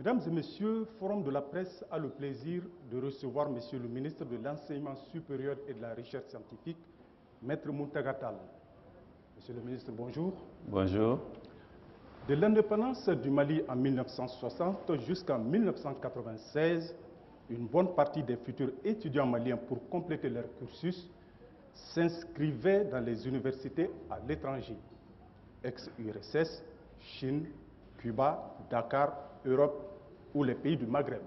Mesdames et Messieurs, Forum de la presse a le plaisir de recevoir Monsieur le ministre de l'Enseignement supérieur et de la Recherche scientifique, Maître Mountaga Tall. Monsieur le ministre, bonjour. Bonjour. De l'indépendance du Mali en 1960 jusqu'en 1996, une bonne partie des futurs étudiants maliens, pour compléter leur cursus, s'inscrivaient dans les universités à l'étranger, ex-URSS, Chine, Cuba, Dakar, Europe ou les pays du Maghreb.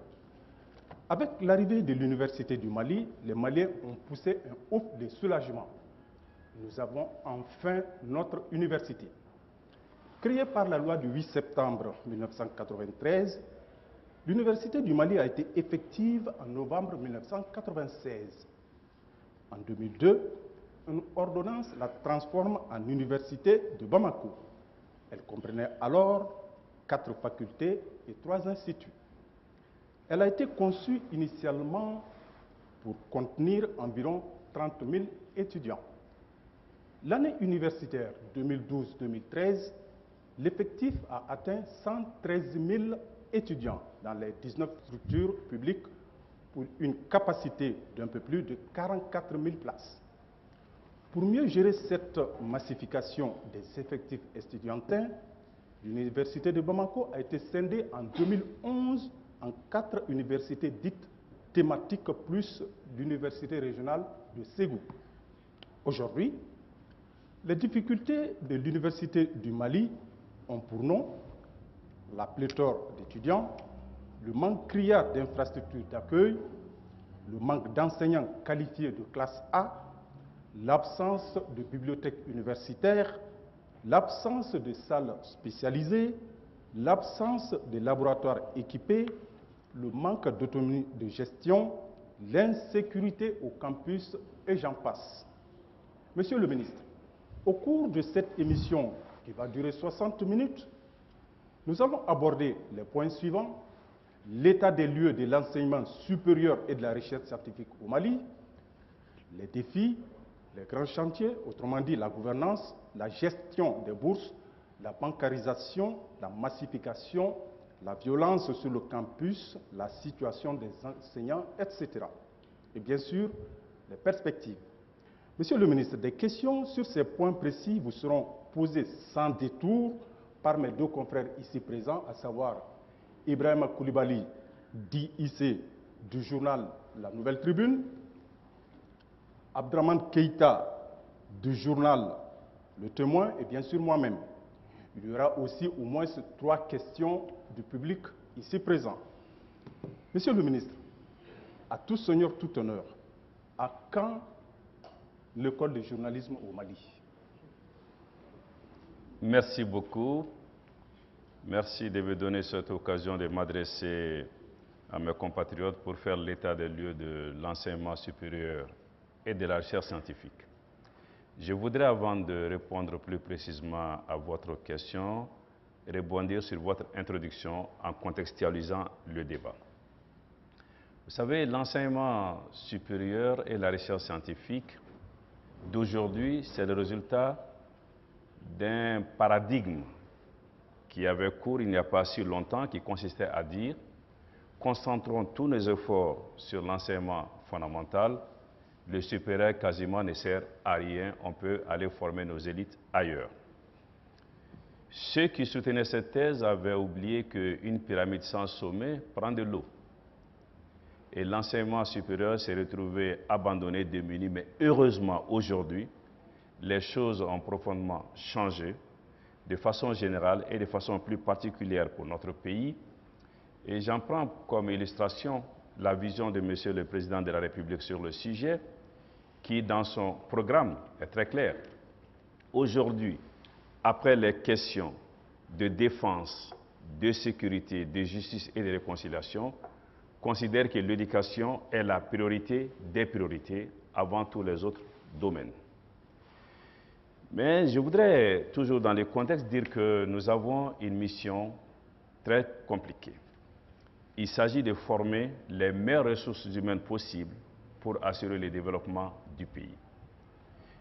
Avec l'arrivée de l'Université du Mali, les Maliens ont poussé un ouf de soulagement. Nous avons enfin notre université. Créée par la loi du 8 septembre 1993, l'Université du Mali a été effective en novembre 1996. En 2002, une ordonnance la transforme en Université de Bamako. Elle comprenait alors 4 facultés et 3 instituts. Elle a été conçue initialement pour contenir environ 30 000 étudiants. L'année universitaire 2012-2013, l'effectif a atteint 113 000 étudiants dans les 19 structures publiques pour une capacité d'un peu plus de 44 000 places. Pour mieux gérer cette massification des effectifs estudiantins, l'Université de Bamako a été scindée en 2011 en 4 universités dites thématiques plus l'Université régionale de Ségou. Aujourd'hui, les difficultés de l'Université du Mali ont pour nom la pléthore d'étudiants, le manque criard d'infrastructures d'accueil, le manque d'enseignants qualifiés de classe A, l'absence de bibliothèques universitaires, l'absence de salles spécialisées, l'absence de laboratoires équipés, le manque d'autonomie de gestion, l'insécurité au campus et j'en passe. Monsieur le ministre, au cours de cette émission qui va durer 60 minutes, nous allons aborder les points suivants: l'état des lieux de l'enseignement supérieur et de la recherche scientifique au Mali, les défis, les grands chantiers, autrement dit la gouvernance, la gestion des bourses, la bancarisation, la massification, la violence sur le campus, la situation des enseignants, etc. Et bien sûr, les perspectives. Monsieur le ministre, des questions sur ces points précis vous seront posées sans détour par mes 2 confrères ici présents, à savoir Ibrahima Koulibaly, dit IC du journal La Nouvelle Tribune, Abdraman Keïta du journal Le Témoin et bien sûr moi-même. Il y aura aussi au moins 3 questions du public ici présent. Monsieur le ministre, à tout seigneur, tout honneur, à quand l'école de journalisme au Mali? Merci beaucoup. Merci de me donner cette occasion de m'adresser à mes compatriotes pour faire l'état des lieux de l'enseignement supérieur et de la recherche scientifique. Je voudrais, avant de répondre plus précisément à votre question, rebondir sur votre introduction en contextualisant le débat. Vous savez, l'enseignement supérieur et la recherche scientifique d'aujourd'hui, c'est le résultat d'un paradigme qui avait cours il n'y a pas si longtemps, qui consistait à dire: concentrons tous nos efforts sur l'enseignement fondamental, le supérieur quasiment ne sert à rien, on peut aller former nos élites ailleurs. Ceux qui soutenaient cette thèse avaient oublié qu'une pyramide sans sommet prend de l'eau. Et l'enseignement supérieur s'est retrouvé abandonné, démuni, mais heureusement aujourd'hui, les choses ont profondément changé de façon générale et de façon plus particulière pour notre pays. Et j'en prends comme illustration la vision de Monsieur le Président de la République sur le sujet, qui dans son programme est très clair. Aujourd'hui, après les questions de défense, de sécurité, de justice et de réconciliation, considère que l'éducation est la priorité des priorités avant tous les autres domaines. Mais je voudrais toujours dans le contexte dire que nous avons une mission très compliquée. Il s'agit de former les meilleures ressources humaines possibles pour assurer le développement du pays.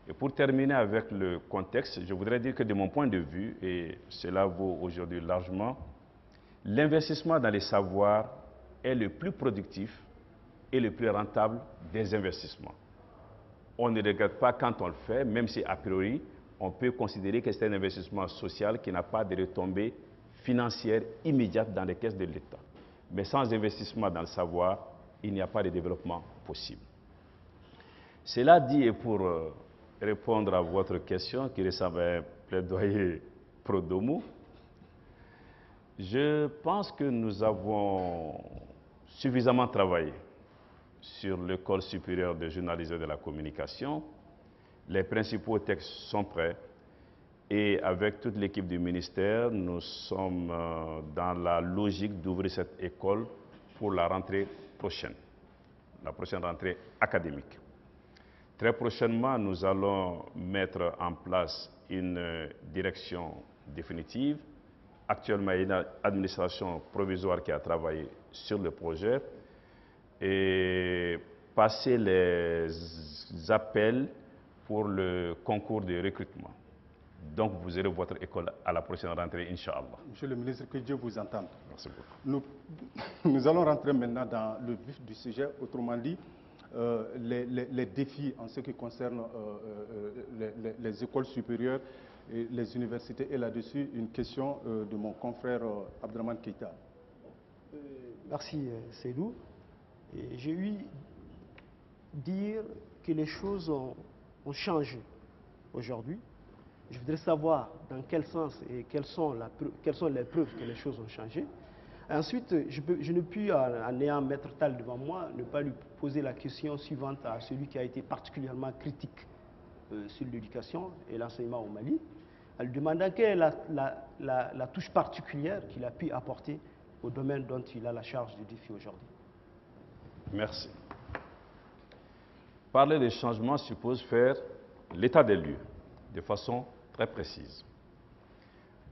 Et pour terminer avec le contexte, je voudrais dire que de mon point de vue, et cela vaut aujourd'hui largement, l'investissement dans les savoirs est le plus productif et le plus rentable des investissements. On ne regrette pas quand on le fait, même si a priori, on peut considérer que c'est un investissement social qui n'a pas de retombées financières immédiates dans les caisses de l'État. Mais sans investissement dans le savoir, il n'y a pas de développement possible. Cela dit, et pour répondre à votre question, qui ressemble à un plaidoyer pro domo, je pense que nous avons suffisamment travaillé sur l'École supérieure de journalisme et de la communication. Les principaux textes sont prêts et avec toute l'équipe du ministère, nous sommes dans la logique d'ouvrir cette école pour la rentrée prochaine, la prochaine rentrée académique. Très prochainement, nous allons mettre en place une direction définitive. Actuellement, il y a une administration provisoire qui a travaillé sur le projet et passer les appels pour le concours de recrutement. Donc, vous aurez votre école à la prochaine rentrée, Inch'Allah. Monsieur le ministre, que Dieu vous entende. Merci beaucoup. Nous allons rentrer maintenant dans le vif du sujet, autrement dit, les défis en ce qui concerne les écoles supérieures et les universités. Et là-dessus, une question de mon confrère Abdraman Keïta. Merci Seydou. J'ai eu dire que les choses ont changé aujourd'hui. Je voudrais savoir dans quel sens et quelles sont les preuves que les choses ont changé. Ensuite, je ne puis, en ayant Maître Tal devant moi, ne pas lui poser la question suivante à celui qui a été particulièrement critique sur l'éducation et l'enseignement au Mali, en lui demandant quelle est la touche particulière qu'il a pu apporter au domaine dont il a la charge du défi aujourd'hui. Merci. Parler des changements suppose faire l'état des lieux de façon très précise.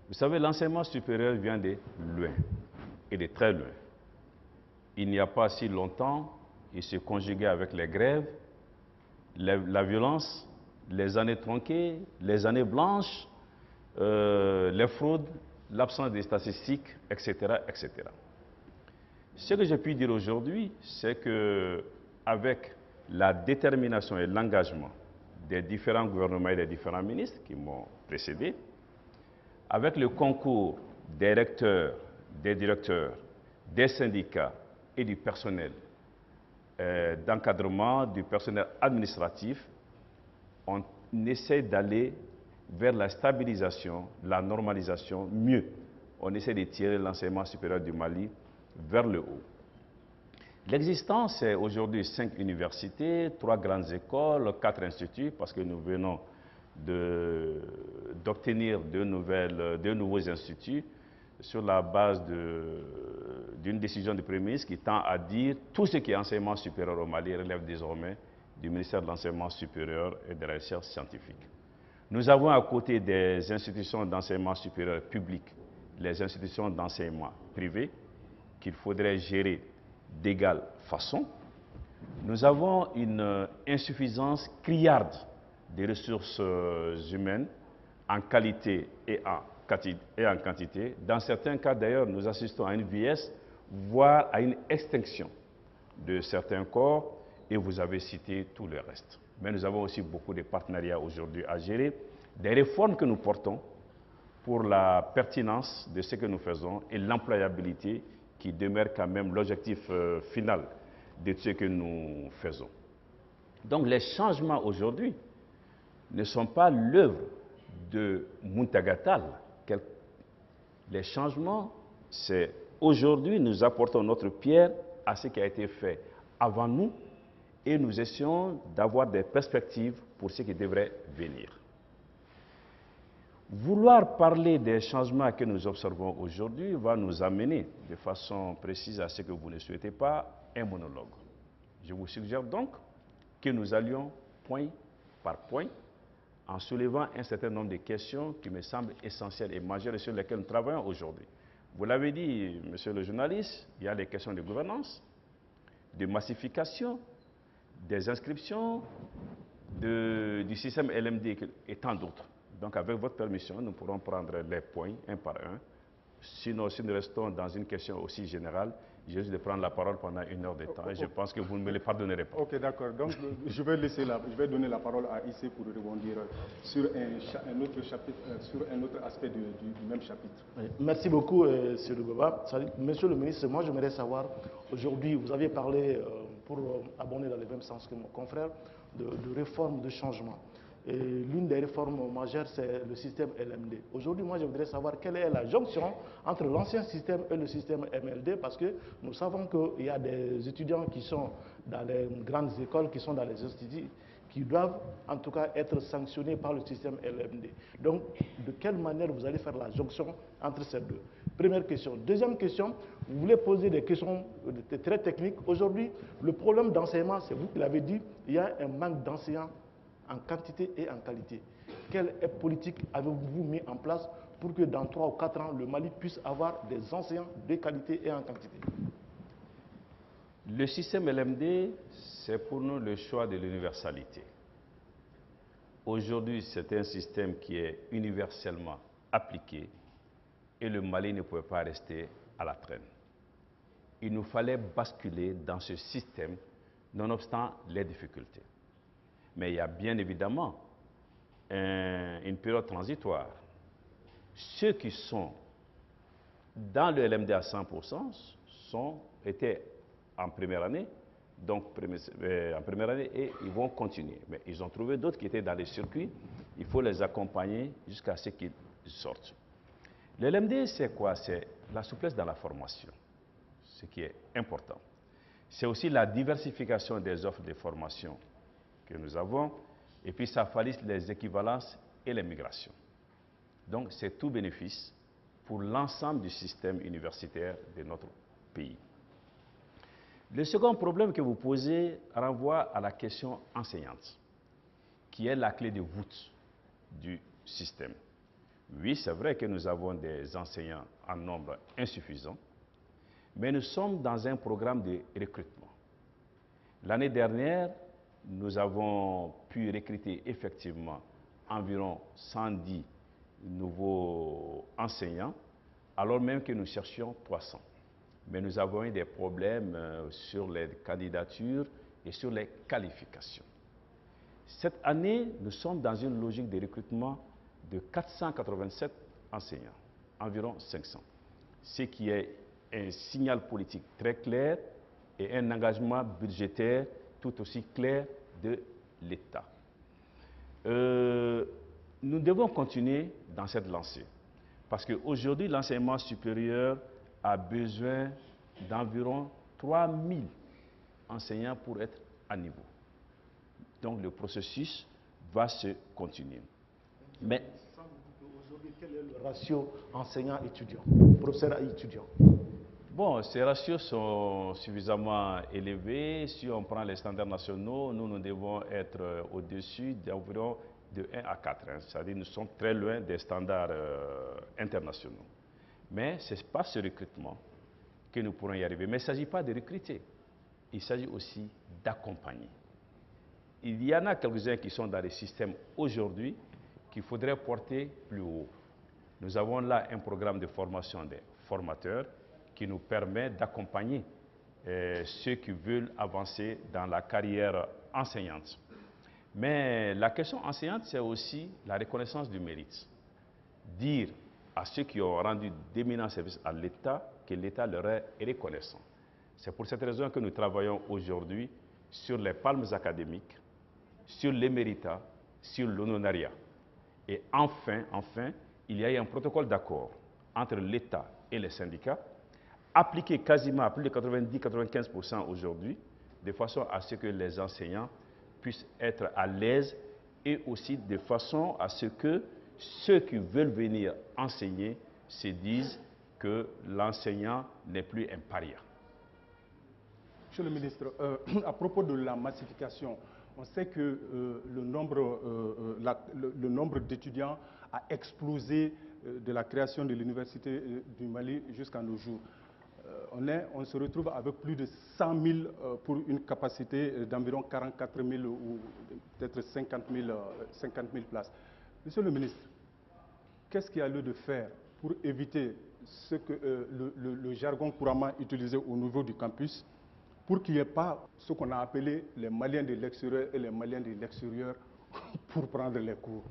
Vous savez, l'enseignement supérieur vient de loin et de très loin. Il n'y a pas si longtemps, il se conjuguait avec les grèves, la violence, les années tronquées, les années blanches, les fraudes, l'absence des statistiques, etc., etc. Ce que j'ai pu dire aujourd'hui, c'est qu'avec la détermination et l'engagement des différents gouvernements et des différents ministres qui m'ont précédé, avec le concours des recteurs, des directeurs, des syndicats et du personnel d'encadrement, du personnel administratif, on essaie d'aller vers la stabilisation, la normalisation, mieux. On essaie de tirer l'enseignement supérieur du Mali vers le haut. L'existence, c'est aujourd'hui 5 universités, 3 grandes écoles, 4 instituts, parce que nous venons d'obtenir de nouveaux instituts sur la base d'une décision du Premier ministre qui tend à dire tout ce qui est enseignement supérieur au Mali relève désormais du ministère de l'Enseignement supérieur et de la Recherche scientifique. Nous avons à côté des institutions d'enseignement supérieur public, les institutions d'enseignement privé qu'il faudrait gérer d'égale façon. Nous avons une insuffisance criarde des ressources humaines en qualité et en quantité. Dans certains cas, d'ailleurs, nous assistons à une vieillesse, voire à une extinction de certains corps, et vous avez cité tout le reste. Mais nous avons aussi beaucoup de partenariats aujourd'hui à gérer, des réformes que nous portons pour la pertinence de ce que nous faisons et l'employabilité qui demeure quand même l'objectif final de ce que nous faisons. Donc les changements aujourd'hui ne sont pas l'œuvre de Muntagatal. Les changements, c'est aujourd'hui nous apportons notre pierre à ce qui a été fait avant nous et nous essayons d'avoir des perspectives pour ce qui devrait venir. Vouloir parler des changements que nous observons aujourd'hui va nous amener de façon précise à ce que vous ne souhaitez pas, un monologue. Je vous suggère donc que nous allions point par point en soulevant un certain nombre de questions qui me semblent essentielles et majeures et sur lesquelles nous travaillons aujourd'hui. Vous l'avez dit, monsieur le journaliste, il y a les questions de gouvernance, de massification, des inscriptions, du système LMD et tant d'autres. Donc, avec votre permission, nous pourrons prendre les points un par un Sinon, si nous restons dans une question aussi générale, je risque de prendre la parole pendant 1 heure de temps et je pense que vous ne me le pardonnerez pas. Ok, d'accord. Donc, je vais donner la parole à Issé pour rebondir sur un autre chapitre, sur un autre aspect du même chapitre. Oui, merci beaucoup, M. Lugoba. Monsieur le ministre, moi j'aimerais savoir, aujourd'hui, vous aviez parlé, pour abonder dans le même sens que mon confrère, de réforme, de changement. Et l'une des réformes majeures, c'est le système LMD. Aujourd'hui, moi, je voudrais savoir quelle est la jonction entre l'ancien système et le système MLD, parce que nous savons qu'il y a des étudiants qui sont dans les grandes écoles, qui sont dans les instituts, qui doivent en tout cas être sanctionnés par le système LMD. Donc, de quelle manière vous allez faire la jonction entre ces deux? Première question. Deuxième question, vous voulez poser des questions très techniques. Aujourd'hui, le problème d'enseignement, c'est vous qui l'avez dit, il y a un manque d'enseignants en quantité et en qualité. Quelle politique avez-vous mis en place pour que dans 3 ou 4 ans, le Mali puisse avoir des enseignants de qualité et en quantité? Le système LMD, c'est pour nous le choix de l'universalité. Aujourd'hui, c'est un système qui est universellement appliqué et le Mali ne pouvait pas rester à la traîne. Il nous fallait basculer dans ce système, nonobstant les difficultés. Mais il y a bien évidemment une période transitoire. Ceux qui sont dans le LMD à 100% étaient en première année, donc en première année, et ils vont continuer. Mais ils ont trouvé d'autres qui étaient dans les circuits. Il faut les accompagner jusqu'à ce qu'ils sortent. Le LMD, c'est quoi? C'est la souplesse dans la formation, ce qui est important. C'est aussi la diversification des offres de formation que nous avons, et puis ça facilite les équivalences et les migrations. Donc c'est tout bénéfice pour l'ensemble du système universitaire de notre pays. Le second problème que vous posez renvoie à la question enseignante, qui est la clé de voûte du système. Oui, c'est vrai que nous avons des enseignants en nombre insuffisant, mais nous sommes dans un programme de recrutement. L'année dernière, nous avons pu recruter effectivement environ 110 nouveaux enseignants, alors même que nous cherchions 300. Mais nous avons eu des problèmes sur les candidatures et sur les qualifications. Cette année, nous sommes dans une logique de recrutement de 487 enseignants, environ 500, ce qui est un signal politique très clair et un engagement budgétaire tout aussi clair de l'État. Nous devons continuer dans cette lancée, parce qu'aujourd'hui, l'enseignement supérieur a besoin d'environ 3000 enseignants pour être à niveau. Donc le processus va se continuer. Mais aujourd'hui, quel est le ratio enseignant-étudiant, professeur-étudiant? Bon, ces ratios sont suffisamment élevés. Si on prend les standards nationaux, nous devons être au-dessus d'environ de 1 à 4. C'est-à-dire que nous sommes très loin des standards internationaux. Mais ce n'est pas ce recrutement que nous pourrons y arriver. Mais il ne s'agit pas de recruter. Il s'agit aussi d'accompagner. Il y en a quelques-uns qui sont dans les systèmes aujourd'hui qu'il faudrait porter plus haut. Nous avons là un programme de formation des formateurs qui nous permet d'accompagner ceux qui veulent avancer dans la carrière enseignante. Mais la question enseignante, c'est aussi la reconnaissance du mérite. Dire à ceux qui ont rendu d'éminents services à l'État que l'État leur est reconnaissant. C'est pour cette raison que nous travaillons aujourd'hui sur les palmes académiques, sur l'éméritat, sur l'honorariat. Et enfin, il y a eu un protocole d'accord entre l'État et les syndicats, appliqué quasiment à plus de 90-95% aujourd'hui, de façon à ce que les enseignants puissent être à l'aise et aussi de façon à ce que ceux qui veulent venir enseigner se disent que l'enseignant n'est plus un paria. Monsieur le ministre, à propos de la massification, on sait que le nombre d'étudiants a explosé de la création de l'Université du Mali jusqu'à nos jours. On se retrouve avec plus de 100 000 pour une capacité d'environ 44 000 ou peut-être 50 000 places. Monsieur le ministre, qu'est-ce qu'il y a lieu de faire pour éviter ce que, le jargon couramment utilisé au niveau du campus pour qu'il n'y ait pas ce qu'on a appelé les Maliens de l'extérieur et les Maliens de l'extérieur pour prendre les cours.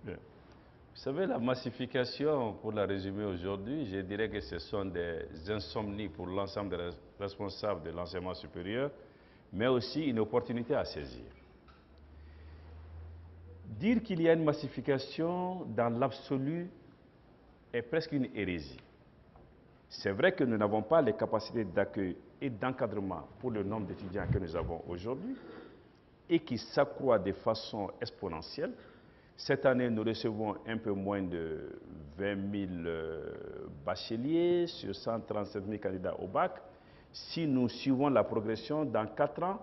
Bien. Vous savez, la massification, pour la résumer aujourd'hui, je dirais que ce sont des insomnies pour l'ensemble des responsables de l'enseignement supérieur, mais aussi une opportunité à saisir. Dire qu'il y a une massification dans l'absolu est presque une hérésie. C'est vrai que nous n'avons pas les capacités d'accueil et d'encadrement pour le nombre d'étudiants que nous avons aujourd'hui et qui s'accroît de façon exponentielle. Cette année, nous recevons un peu moins de 20 000 bacheliers sur 137 000 candidats au bac. Si nous suivons la progression, dans 4 ans,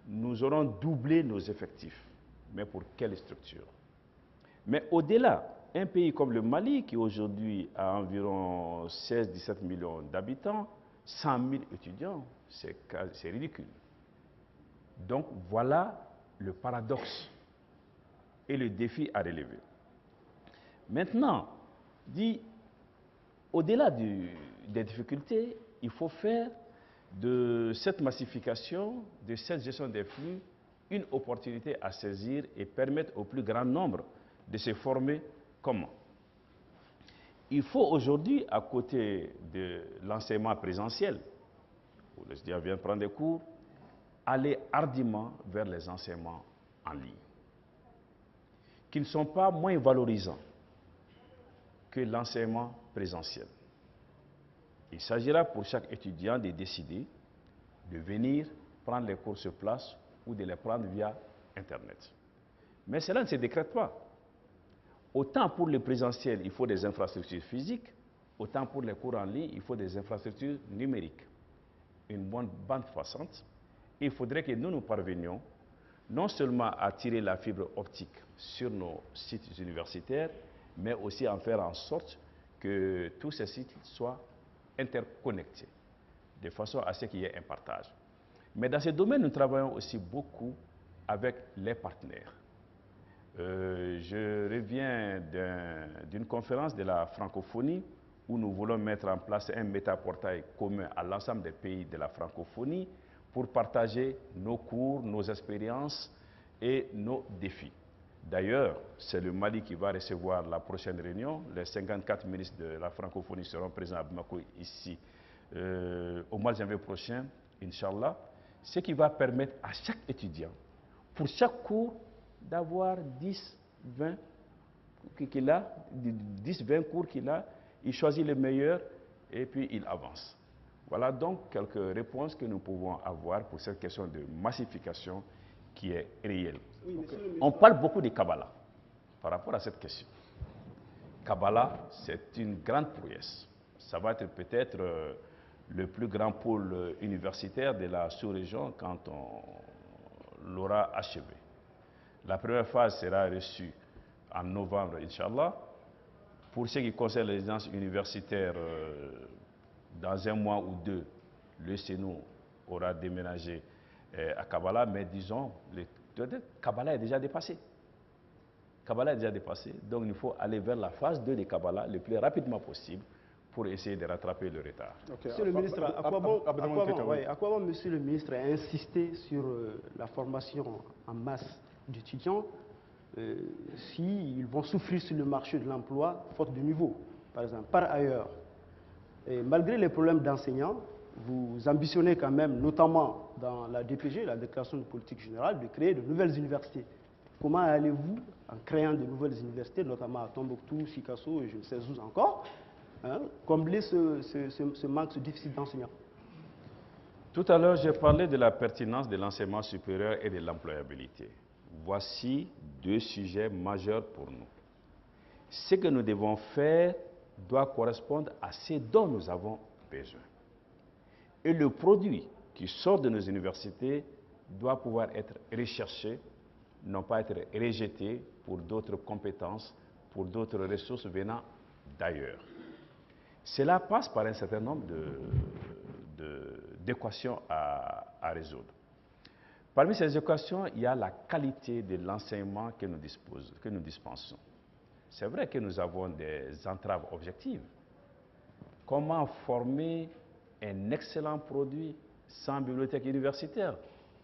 nous aurons doublé nos effectifs. Mais pour quelle structure? Mais au-delà, un pays comme le Mali, qui aujourd'hui a environ 16-17 millions d'habitants, 100 000 étudiants, c'est ridicule. Donc voilà le paradoxe et le défi à relever. Maintenant, au-delà des difficultés, il faut faire de cette massification, de cette gestion des flux, une opportunité à saisir et permettre au plus grand nombre de se former. Comment? Il faut aujourd'hui, à côté de l'enseignement présentiel, où les étudiants viennent prendre des cours, aller hardiment vers les enseignements en ligne, qui ne sont pas moins valorisants que l'enseignement présentiel. Il s'agira pour chaque étudiant de décider de venir prendre les cours sur place ou de les prendre via Internet. Mais cela ne se décrète pas. Autant pour le présentiel, il faut des infrastructures physiques, autant pour les cours en ligne, il faut des infrastructures numériques. Une bonne bande passante. Il faudrait que nous parvenions non seulement à tirer la fibre optique sur nos sites universitaires, mais aussi à faire en sorte que tous ces sites soient interconnectés, de façon à ce qu'il y ait un partage. Mais dans ce domaine, nous travaillons aussi beaucoup avec les partenaires. Je reviens d'une conférence de la francophonie où nous voulons mettre en place un métaportail commun à l'ensemble des pays de la francophonie pour partager nos cours, nos expériences et nos défis. D'ailleurs, c'est le Mali qui va recevoir la prochaine réunion. Les 54 ministres de la francophonie seront présents à Bamako ici au mois de janvier prochain, Inch'Allah, ce qui va permettre à chaque étudiant, pour chaque cours, d'avoir 10-20 cours qu'il a, il choisit le meilleur et puis il avance. Voilà donc quelques réponses que nous pouvons avoir pour cette question de massification qui est réelle. Oui, on parle beaucoup de Kabbalah par rapport à cette question. Kabbalah, c'est une grande prouesse. Ça va être peut-être le plus grand pôle universitaire de la sous-région quand on l'aura achevé. La première phase sera reçue en novembre, Inch'Allah. Pour ce qui concerne les résidences universitaires, dans un mois ou deux, le CENU aura déménagé à Kabbalah, mais disons, Kabbalah est déjà dépassé. Kabbalah est déjà dépassé, donc il faut aller vers la phase 2 de Kabbalah le plus rapidement possible pour essayer de rattraper le retard. Okay. Monsieur le ministre, à quoi bon, monsieur le ministre, a insisté sur la formation en masse d'étudiants s'ils vont souffrir sur le marché de l'emploi faute de niveau, par exemple. Par ailleurs, et malgré les problèmes d'enseignants, vous ambitionnez quand même, notamment dans la DPG, la Déclaration de politique générale, de créer de nouvelles universités. Comment allez-vous, en créant de nouvelles universités, notamment à Tombouctou, Sikasso et je ne sais où encore, combler ce manque, ce déficit d'enseignants? Tout à l'heure, j'ai parlé de la pertinence de l'enseignement supérieur et de l'employabilité. Voici deux sujets majeurs pour nous. Ce que nous devons faire doit correspondre à ce dont nous avons besoin. Et le produit qui sort de nos universités doit pouvoir être recherché, non pas être rejeté pour d'autres compétences, pour d'autres ressources venant d'ailleurs. Cela passe par un certain nombre d'équations à résoudre. Parmi ces équations, il y a la qualité de l'enseignement que nous dispensons. C'est vrai que nous avons des entraves objectives. Comment former un excellent produit sans bibliothèque universitaire?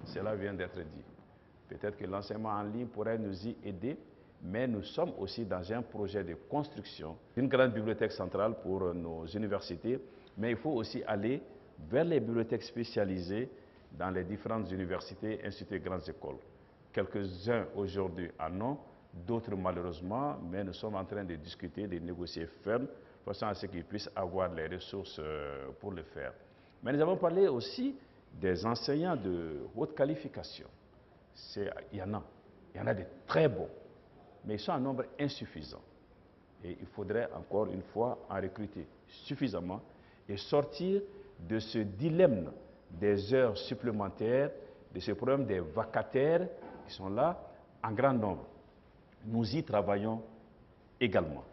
Cela vient d'être dit. Peut-être que l'enseignement en ligne pourrait nous y aider, mais nous sommes aussi dans un projet de construction d'une grande bibliothèque centrale pour nos universités, mais il faut aussi aller vers les bibliothèques spécialisées dans les différentes universités, instituts et grandes écoles. Quelques-uns aujourd'hui en ont, d'autres malheureusement, mais nous sommes en train de discuter, de négocier ferme, de façon à ce qu'ils puissent avoir les ressources pour le faire. Mais nous avons parlé aussi des enseignants de haute qualification. Il y en a de très bons, mais ils sont en nombre insuffisant. Et il faudrait encore une fois en recruter suffisamment et sortir de ce dilemme des heures supplémentaires, de ce problème des vacataires qui sont là en grand nombre. Nous y travaillons également.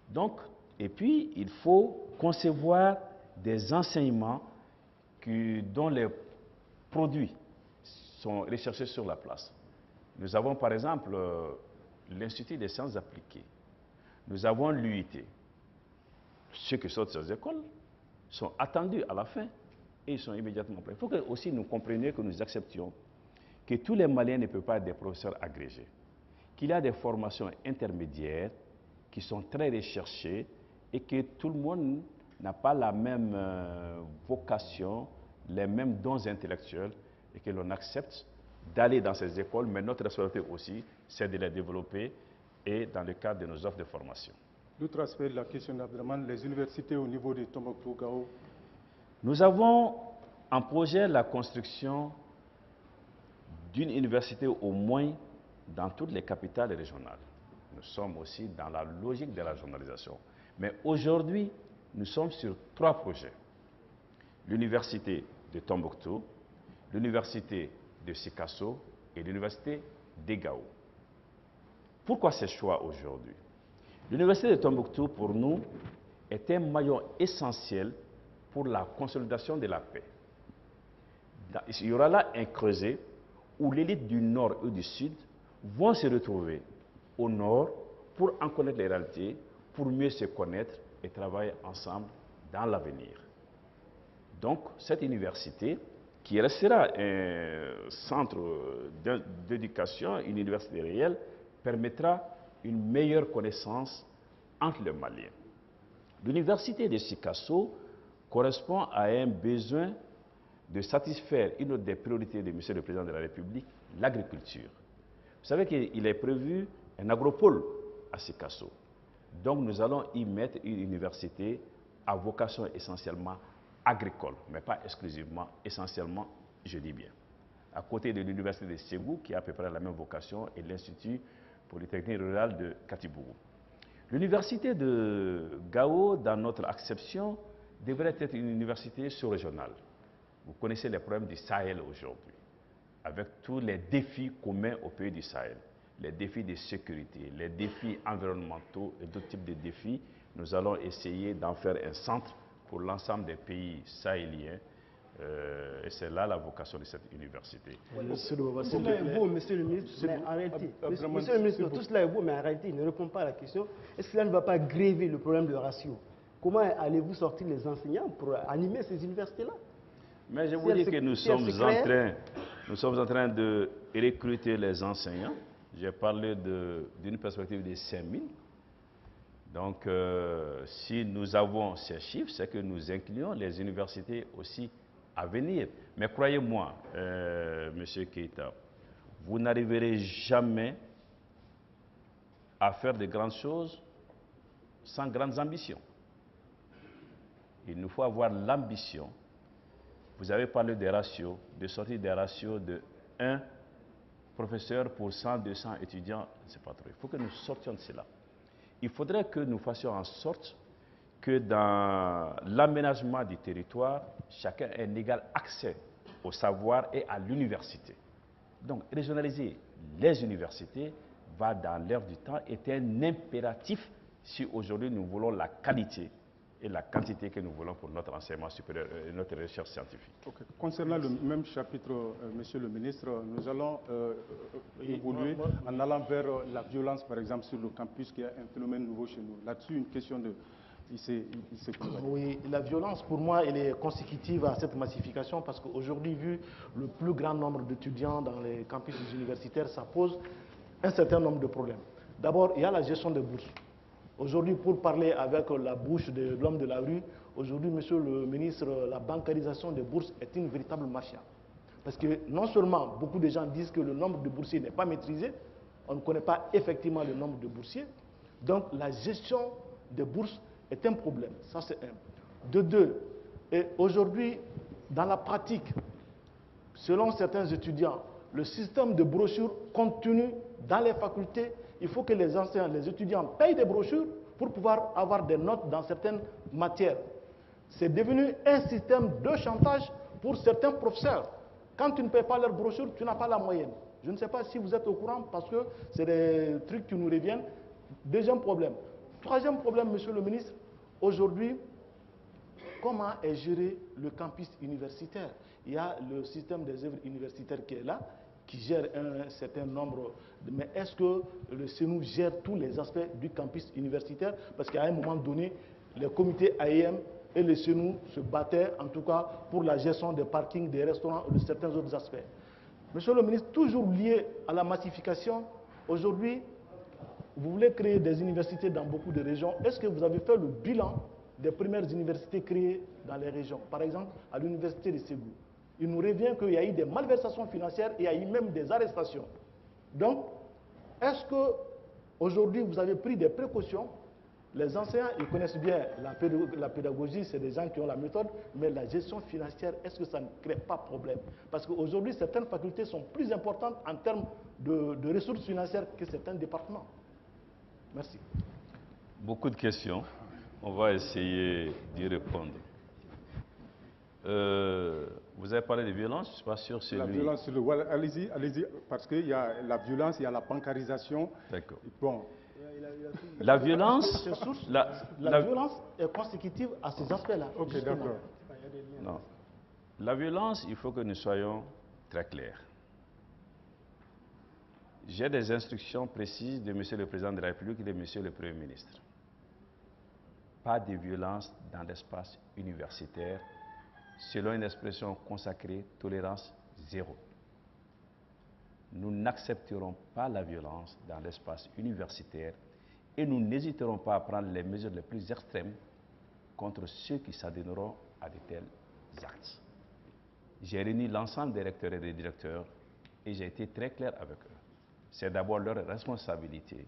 Donc, et puis, il faut concevoir des enseignements dont les produits sont recherchés sur la place. Nous avons par exemple l'Institut des sciences appliquées. Nous avons l'UIT. Ceux qui sortent de ces écoles sont attendus à la fin et ils sont immédiatement prêts. Il faut que aussi nous comprenions, que nous acceptions que tous les Maliens ne peuvent pas être des professeurs agrégés, qu'il y a des formations intermédiaires qui sont très recherchées et que tout le monde n'a pas la même vocation, les mêmes dons intellectuels, et que l'on accepte d'aller dans ces écoles, mais notre responsabilité aussi, c'est de les développer et dans le cadre de nos offres de formation. L'autre aspect de la question d'Abdraman, les universités au niveau de Tombouctou, Gao. Nous avons en projet la construction d'une université au moins dans toutes les capitales régionales. Nous sommes aussi dans la logique de la régionalisation. Mais aujourd'hui, nous sommes sur 3 projets. L'université de Tombouctou, l'université de Sikasso et l'université de Gao. Pourquoi ces choix aujourd'hui? L'université de Tombouctou, pour nous, est un maillon essentiel pour la consolidation de la paix. Il y aura là un creuset où l'élite du Nord et du Sud vont se retrouver au Nord pour en connaître les réalités, pour mieux se connaître et travailler ensemble dans l'avenir. Donc, cette université, qui restera un centre d'éducation, une université réelle, permettra une meilleure connaissance entre les Maliens. L'université de Sikasso correspond à un besoin de satisfaire une autre des priorités de M. le Président de la République, l'agriculture. Vous savez qu'il est prévu un agropole à Sikasso. Donc nous allons y mettre une université à vocation essentiellement agricole, mais pas exclusivement, essentiellement, je dis bien. À côté de l'université de Ségou, qui a à peu près la même vocation, et l'Institut polytechnique rural de Katibougou. L'université de Gao, dans notre acception, devrait être une université sous-régionale. Vous connaissez les problèmes du Sahel aujourd'hui, avec tous les défis communs aux pays du Sahel. Les défis de sécurité, les défis environnementaux et d'autres types de défis. Nous allons essayer d'en faire un centre pour l'ensemble des pays sahéliens. Et c'est là la vocation de cette université. Tout cela est beau, monsieur le ministre, mais en réalité, monsieur le ministre, tout cela est beau, mais en réalité, il ne répond pas à la question. Est-ce que cela ne va pas gréver le problème de ratio? Comment allez-vous sortir les enseignants pour animer ces universités-là? Mais je vous dis que nous sommes en train de recruter les enseignants. J'ai parlé d'une perspective de 5000. Donc, si nous avons ces chiffres, c'est que nous incluons les universités aussi à venir. Mais croyez-moi, Monsieur Keïta, vous n'arriverez jamais à faire de grandes choses sans grandes ambitions. Il nous faut avoir l'ambition. Vous avez parlé des ratios, de sortir des ratios de 1 professeur pour 100, 200 étudiants, c'est pas trop. Il faut que nous sortions de cela. Il faudrait que nous fassions en sorte que dans l'aménagement du territoire, chacun ait un égal accès au savoir et à l'université. Donc, régionaliser les universités va dans l'air du temps, est un impératif si aujourd'hui nous voulons la qualité et la quantité que nous voulons pour notre enseignement supérieur et notre recherche scientifique. Okay. Concernant le même chapitre, Monsieur le ministre, nous allons évoluer en allant vers la violence, par exemple, sur le campus, qui est un phénomène nouveau chez nous. Là-dessus, une question de Oui, la violence, pour moi, elle est consécutive à cette massification parce qu'aujourd'hui, vu le plus grand nombre d'étudiants dans les campus universitaires, ça pose un certain nombre de problèmes. D'abord, il y a la gestion des bourses. Aujourd'hui, pour parler avec la bouche de l'homme de la rue, aujourd'hui, monsieur le ministre, la bancarisation des bourses est une véritable mafia. Parce que non seulement beaucoup de gens disent que le nombre de boursiers n'est pas maîtrisé, on ne connaît pas effectivement le nombre de boursiers, donc la gestion des bourses est un problème, ça c'est un. De deux, et aujourd'hui, dans la pratique, selon certains étudiants, le système de brochures continue dans les facultés. Il faut que les enseignants, les étudiants payent des brochures pour pouvoir avoir des notes dans certaines matières. C'est devenu un système de chantage pour certains professeurs. Quand tu ne payes pas leurs brochures, tu n'as pas la moyenne. Je ne sais pas si vous êtes au courant parce que c'est des trucs qui nous reviennent. Deuxième problème. Troisième problème, monsieur le ministre, aujourd'hui, comment est géré le campus universitaire? Il y a le système des œuvres universitaires qui est là, qui gère un certain nombre. Mais est-ce que le CNU gère tous les aspects du campus universitaire? Parce qu'à un moment donné, les comités AEM et le CNU se battaient, en tout cas, pour la gestion des parkings, des restaurants et de certains autres aspects. Monsieur le ministre, toujours lié à la massification, aujourd'hui, vous voulez créer des universités dans beaucoup de régions. Est-ce que vous avez fait le bilan des premières universités créées dans les régions? Par exemple, à l'université de Ségou. Il nous revient qu'il y a eu des malversations financières et il y a eu même des arrestations. Donc, est-ce qu'aujourd'hui, vous avez pris des précautions? Les enseignants, ils connaissent bien la pédagogie, c'est des gens qui ont la méthode, mais la gestion financière, est-ce que ça ne crée pas de problème? Parce qu'aujourd'hui, certaines facultés sont plus importantes en termes de ressources financières que certains départements. Merci. Beaucoup de questions. On va essayer d'y répondre. Vous avez parlé de violence, je ne suis pas sûr c'est la lui. Violence sur le web, allez-y, parce qu'il y a la violence, il y a la bancarisation. D'accord. Bon. La violence, la violence est consécutive à ces aspects-là. Ok, d'accord. Non. La violence, il faut que nous soyons très clairs. J'ai des instructions précises de M. le Président de la République et de M. le Premier ministre. Pas de violence dans l'espace universitaire, selon une expression consacrée, tolérance zéro. Nous n'accepterons pas la violence dans l'espace universitaire et nous n'hésiterons pas à prendre les mesures les plus extrêmes contre ceux qui s'adonneront à de tels actes. J'ai réuni l'ensemble des recteurs et des directeurs et j'ai été très clair avec eux. C'est d'abord leur responsabilité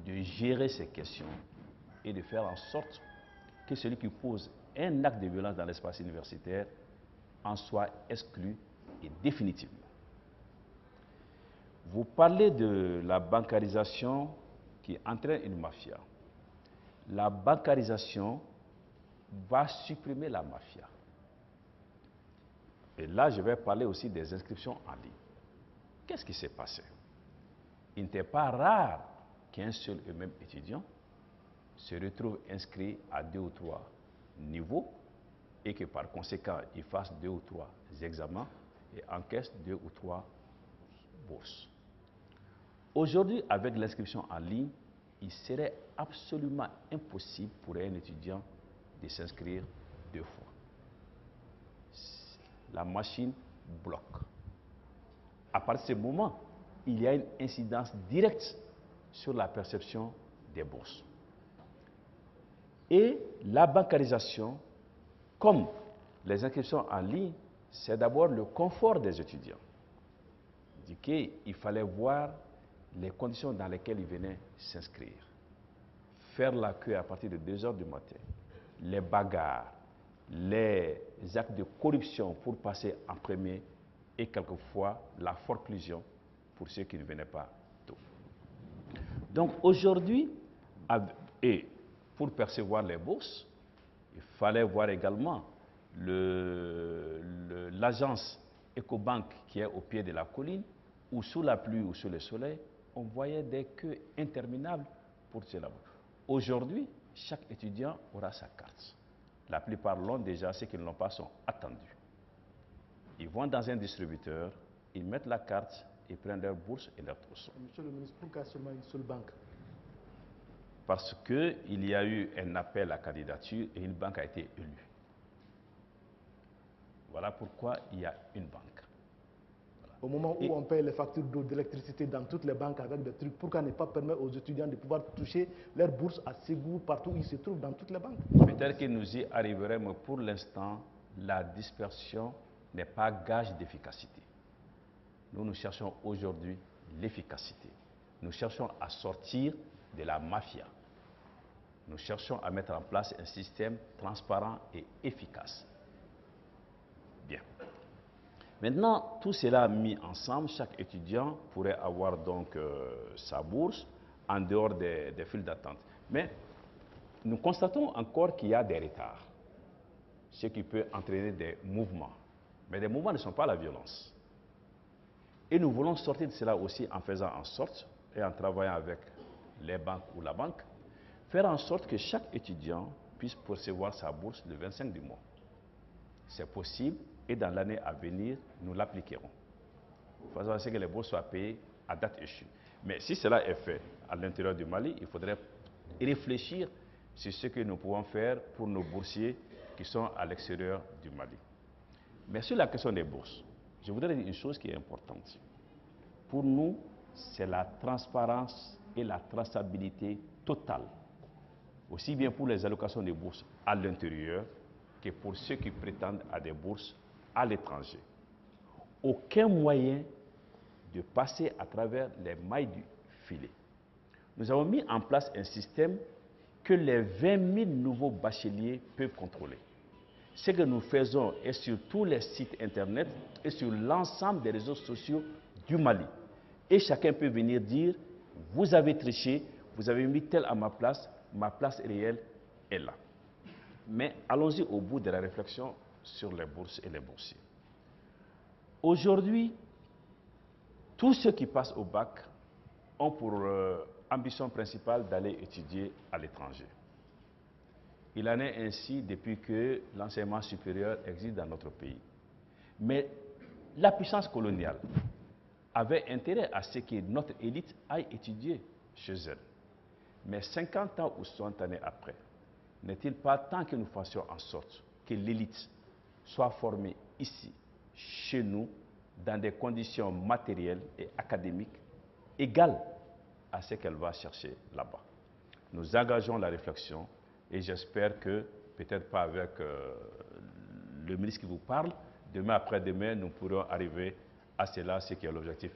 de gérer ces questions et de faire en sorte que celui qui pose un acte de violence dans l'espace universitaire en soit exclu et définitivement. Vous parlez de la bancarisation qui entraîne une mafia. La bancarisation va supprimer la mafia. Et là, je vais parler aussi des inscriptions en ligne. Qu'est-ce qui s'est passé? Il n'était pas rare qu'un seul et même étudiant se retrouve inscrit à 2 ou 3 niveaux et que par conséquent, il fasse 2 ou 3 examens et encaisse 2 ou 3 bourses. Aujourd'hui, avec l'inscription en ligne, il serait absolument impossible pour un étudiant de s'inscrire 2 fois. La machine bloque. À partir de ce moment, il y a une incidence directe sur la perception des bourses. Et la bancarisation, comme les inscriptions en ligne, c'est d'abord le confort des étudiants. Il fallait voir les conditions dans lesquelles ils venaient s'inscrire. Faire la queue à partir de 2 heures du matin, les bagarres, les actes de corruption pour passer en premier et quelquefois la forclusion pour ceux qui ne venaient pas tôt. Donc aujourd'hui, et pour percevoir les bourses, il fallait voir également l'agence Ecobank qui est au pied de la colline, où sous la pluie ou sous le soleil, on voyait des queues interminables pour cela. Aujourd'hui, chaque étudiant aura sa carte. La plupart l'ont déjà, ceux qui ne l'ont pas sont attendus. Ils vont dans un distributeur, ils mettent la carte, ils prennent leur bourse et leur trousseau. Monsieur le ministre, pourquoi seulement une seule banque? parce qu'il y a eu un appel à candidature et une banque a été élue. Voilà pourquoi il y a une banque. Au moment où on paye les factures d'eau, d'électricité dans toutes les banques avec des trucs, pourquoi ne pas permettre aux étudiants de pouvoir toucher leur bourse à Ségou, partout où ils se trouvent, dans toutes les banques? Peut-être que nous y arriverons, mais pour l'instant, la dispersion n'est pas gage d'efficacité. Nous cherchons aujourd'hui l'efficacité. Nous cherchons à sortir de la mafia. Nous cherchons à mettre en place un système transparent et efficace. Bien. Maintenant, tout cela mis ensemble, chaque étudiant pourrait avoir donc sa bourse en dehors des files d'attente. Mais nous constatons encore qu'il y a des retards, ce qui peut entraîner des mouvements. Mais les mouvements ne sont pas la violence. Et nous voulons sortir de cela aussi en faisant en sorte, et en travaillant avec les banques ou la banque, faire en sorte que chaque étudiant puisse percevoir sa bourse le 25 du mois. C'est possible et dans l'année à venir, nous l'appliquerons. Il faut savoir que les bourses soient payées à date échue. Mais si cela est fait à l'intérieur du Mali, il faudrait réfléchir sur ce que nous pouvons faire pour nos boursiers qui sont à l'extérieur du Mali. Mais sur la question des bourses, je voudrais dire une chose qui est importante. Pour nous, c'est la transparence et la traçabilité totale, aussi bien pour les allocations de bourses à l'intérieur que pour ceux qui prétendent à des bourses à l'étranger. Aucun moyen de passer à travers les mailles du filet. Nous avons mis en place un système que les 20 000 nouveaux bacheliers peuvent contrôler. Ce que nous faisons est sur tous les sites internet et sur l'ensemble des réseaux sociaux du Mali. Et chacun peut venir dire, vous avez triché, vous avez mis tel à ma place réelle est là. Mais allons-y au bout de la réflexion sur les bourses et les boursiers. Aujourd'hui, tous ceux qui passent au bac ont pour ambition principale d'aller étudier à l'étranger. Il en est ainsi depuis que l'enseignement supérieur existe dans notre pays. Mais la puissance coloniale avait intérêt à ce que notre élite aille étudier chez elle. Mais 50 ans ou 60 années après, n'est-il pas temps que nous fassions en sorte que l'élite soit formée ici, chez nous, dans des conditions matérielles et académiques égales à ce qu'elle va chercher là-bas? Nous engageons la réflexion et j'espère que, peut-être pas avec le ministre qui vous parle, demain après-demain, nous pourrons arriver à cela, ce qui est l'objectif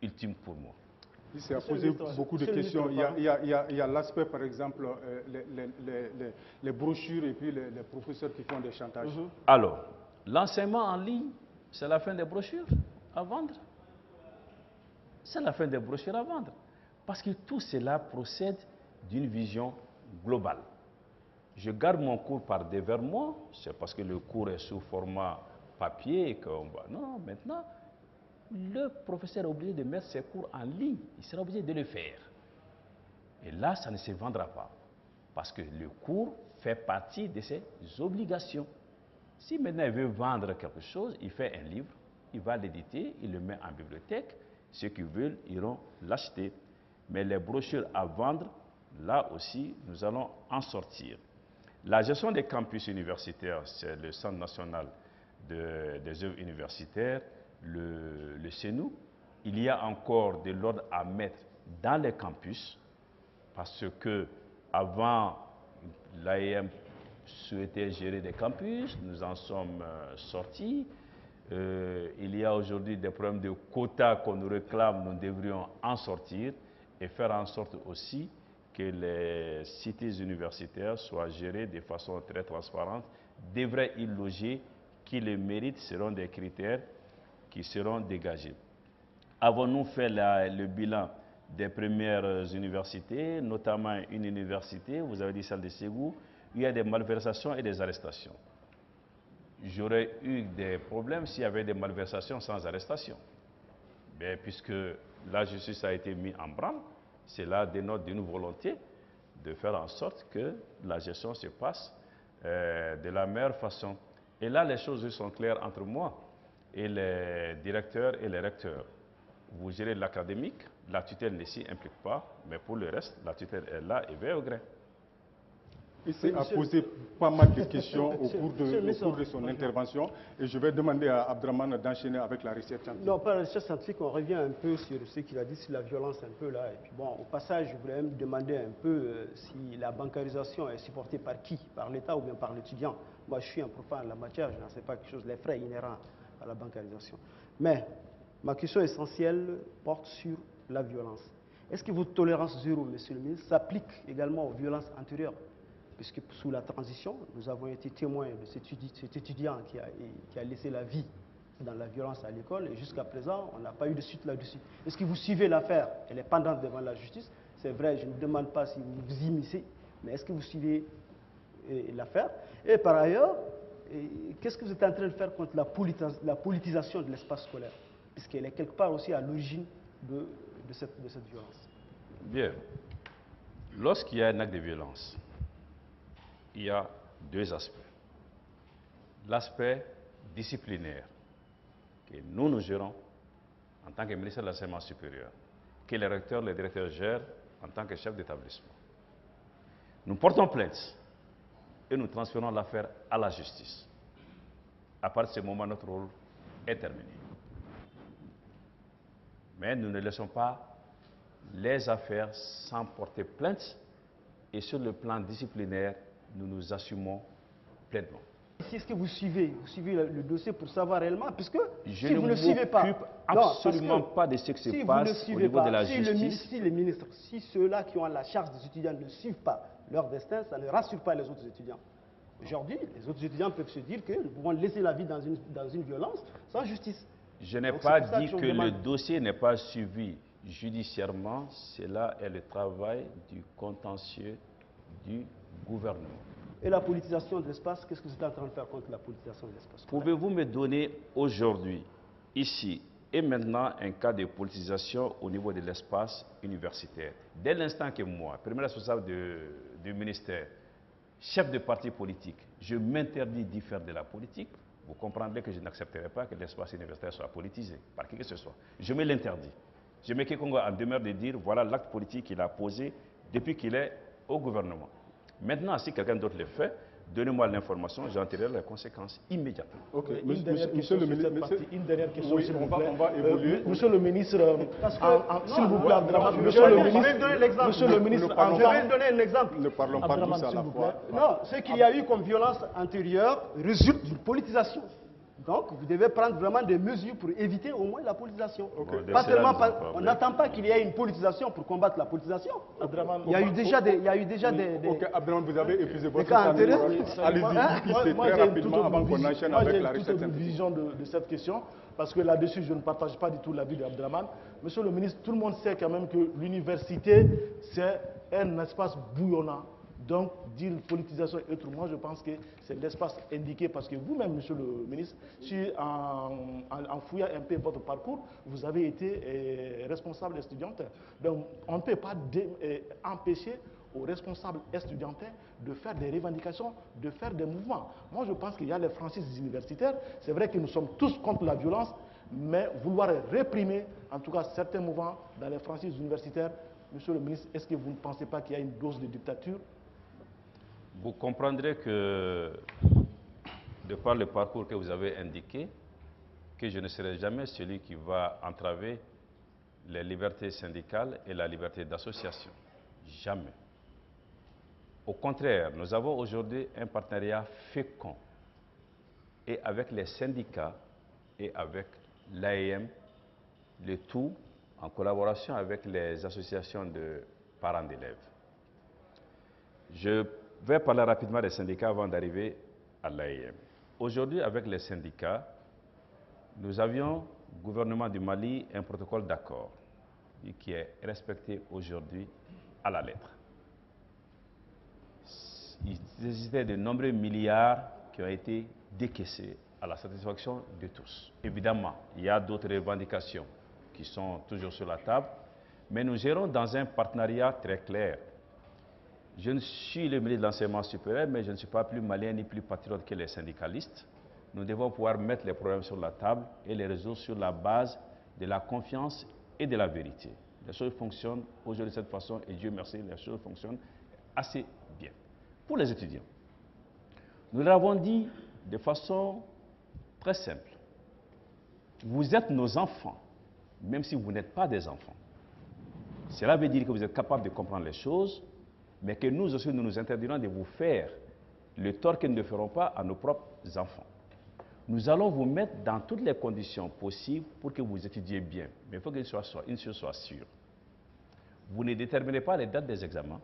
ultime pour moi. Il s'est posé beaucoup de questions. Il y a l'aspect, par exemple, les brochures et puis les professeurs qui font des chantages. Alors, l'enseignement en ligne, c'est la fin des brochures à vendre. C'est la fin des brochures à vendre. Parce que tout cela procède d'une vision globale. Je garde mon cours par des vers mots, c'est parce que le cours est sous format papier et qu'on va... Non, maintenant, le professeur est obligé de mettre ses cours en ligne. Il sera obligé de le faire. Et là, ça ne se vendra pas. Parce que le cours fait partie de ses obligations. Si maintenant il veut vendre quelque chose, il fait un livre, il va l'éditer, il le met en bibliothèque. Ceux qui veulent iront l'acheter. Mais les brochures à vendre, là aussi, nous allons en sortir. La gestion des campus universitaires, c'est le Centre national des œuvres universitaires, le CENU. Il y a encore de l'ordre à mettre dans les campus, parce que avant, l'AEM souhaitait gérer des campus, nous en sommes sortis. Il y a aujourd'hui des problèmes de quotas qu'on nous réclame, nous devrions en sortir et faire en sorte aussi que les cités universitaires soient gérées de façon très transparente. Devraient y loger, qui le méritent, seront des critères qui seront dégagés. Avons-nous fait le bilan des premières universités, notamment une université, vous avez dit celle de Ségou, il y a des malversations et des arrestations. J'aurais eu des problèmes s'il y avait des malversations sans arrestation. Mais puisque la justice a été mise en branle, cela dénote d'une volonté de faire en sorte que la gestion se passe de la meilleure façon. Et là, les choses sont claires entre moi et les directeurs et les recteurs. vous gérez l'académique, la tutelle ne s'y implique pas, mais pour le reste, la tutelle est là et veille au gré. Il a posé pas mal de questions au cours de son intervention et je vais demander à Abdraman d'enchaîner avec la recherche scientifique. Non, pas la recherche scientifique, on revient un peu sur ce qu'il a dit sur la violence un peu là. Et puis bon, au passage, je voulais même demander un peu si la bancarisation est supportée par qui? Par l'État ou bien par l'étudiant? Moi, je suis un profane en la matière, je n'en sais pas quelque chose, les frais inhérents à la bancarisation. Mais ma question essentielle porte sur la violence. Est-ce que votre tolérance zéro, monsieur le ministre, s'applique également aux violences antérieures? Puisque sous la transition, nous avons été témoins de cet étudiant qui a laissé la vie dans la violence à l'école et jusqu'à présent, on n'a pas eu de suite là-dessus. Est-ce que vous suivez l'affaire? Elle est pendante devant la justice. C'est vrai, je ne demande pas si vous vous immiscez, mais est-ce que vous suivez l'affaire? Et par ailleurs, qu'est-ce que vous êtes en train de faire contre la politisation de l'espace scolaire? Puisqu'elle est quelque part aussi à l'origine de cette violence. Bien. Lorsqu'il y a un acte de violence, il y a deux aspects. L'aspect disciplinaire, que nous gérons en tant que ministère de l'enseignement supérieur, que les recteurs, les directeurs gèrent en tant que chef d'établissement. Nous portons plainte et nous transférons l'affaire à la justice. À partir de ce moment, notre rôle est terminé. Mais nous ne laissons pas les affaires sans porter plainte et sur le plan disciplinaire, nous nous assumons pleinement. Est-ce que vous suivez le dossier pour savoir réellement? Puisque je si ne vous ne suivez pas, absolument pas de ce qui se passe au niveau de la justice. Si les ministres, si ceux-là qui ont la charge des étudiants ne suivent pas leur destin, ça ne rassure pas les autres étudiants. Aujourd'hui, les autres étudiants peuvent se dire que nous pouvons laisser la vie dans une violence sans justice. Je n'ai pas dit que le dossier n'est pas suivi judiciairement. Cela est le travail du contentieux du gouvernement. Et la politisation de l'espace, qu'est-ce que vous êtes en train de faire contre la politisation de l'espace? Pouvez-vous me donner aujourd'hui, ici et maintenant, un cas de politisation au niveau de l'espace universitaire? Dès l'instant que moi, premier responsable du ministère, chef de parti politique, je m'interdis d'y faire de la politique, vous comprendrez que je n'accepterai pas que l'espace universitaire soit politisé, par qui que ce soit. Je me l'interdis. Je mets Kikongo en demeure de dire, voilà l'acte politique qu'il a posé depuis qu'il est au gouvernement. Maintenant, si quelqu'un d'autre le fait, donnez-moi l'information, j'en tirerai les conséquences immédiatement. Ok, Monsieur le ministre, une dernière question, oui, s'il vous plaît. on va évoluer. Monsieur le ministre, s'il vous plaît, Monsieur le ministre, je vais donner un exemple. Ne parlons pas tous à la fois. Non, ce qu'il y a eu comme violence antérieure résulte d'une politisation. Donc, vous devez prendre vraiment des mesures pour éviter au moins la politisation. Okay. On n'attend pas qu'il y ait une politisation pour combattre la politisation. Il y a eu déjà des... Ok, Abdraman, vous avez épuisé votre cas temps. intéressants. Allez-y, très rapidement avant qu'on enchaîne avec la recherche. Moi, j'ai une vision de cette question, parce que là-dessus, je ne partage pas du tout l'avis d'Abdraman. Monsieur le ministre, tout le monde sait quand même que l'université, c'est un espace bouillonnant. Donc, dire politisation et autrement, moi je pense que c'est l'espace indiqué parce que vous-même, monsieur le ministre, si en fouillant un peu votre parcours, vous avez été responsable étudiantin. Donc, on ne peut pas empêcher aux responsables étudiantins de faire des revendications, de faire des mouvements. Moi, je pense qu'il y a les franchises universitaires. C'est vrai que nous sommes tous contre la violence, mais vouloir réprimer, en tout cas certains mouvements dans les franchises universitaires, monsieur le ministre, est-ce que vous ne pensez pas qu'il y a une dose de dictature? Vous comprendrez que, de par le parcours que vous avez indiqué, que je ne serai jamais celui qui va entraver les libertés syndicales et la liberté d'association. Jamais. Au contraire, nous avons aujourd'hui un partenariat fécond et avec les syndicats et avec l'AEM, le tout en collaboration avec les associations de parents d'élèves. Je vais parler rapidement des syndicats avant d'arriver à l'AEM. Aujourd'hui, avec les syndicats, nous avions, gouvernement du Mali, un protocole d'accord qui est respecté aujourd'hui à la lettre. Il existait de nombreux milliards qui ont été décaissés à la satisfaction de tous. Évidemment, il y a d'autres revendications qui sont toujours sur la table, mais nous gérons dans un partenariat très clair. Je suis le ministre de l'enseignement supérieur, mais je ne suis pas plus malien ni plus patriote que les syndicalistes. Nous devons pouvoir mettre les problèmes sur la table et les résoudre sur la base de la confiance et de la vérité. Les choses fonctionnent aujourd'hui de cette façon et Dieu merci, les choses fonctionnent assez bien. Pour les étudiants, nous l'avons dit de façon très simple. Vous êtes nos enfants, même si vous n'êtes pas des enfants. Cela veut dire que vous êtes capable de comprendre les choses, mais que nous aussi, nous nous interdirons de vous faire le tort que nous ne ferons pas à nos propres enfants. Nous allons vous mettre dans toutes les conditions possibles pour que vous étudiez bien. Mais il faut qu'une chose soit sûre. Vous ne déterminez pas les dates des examens,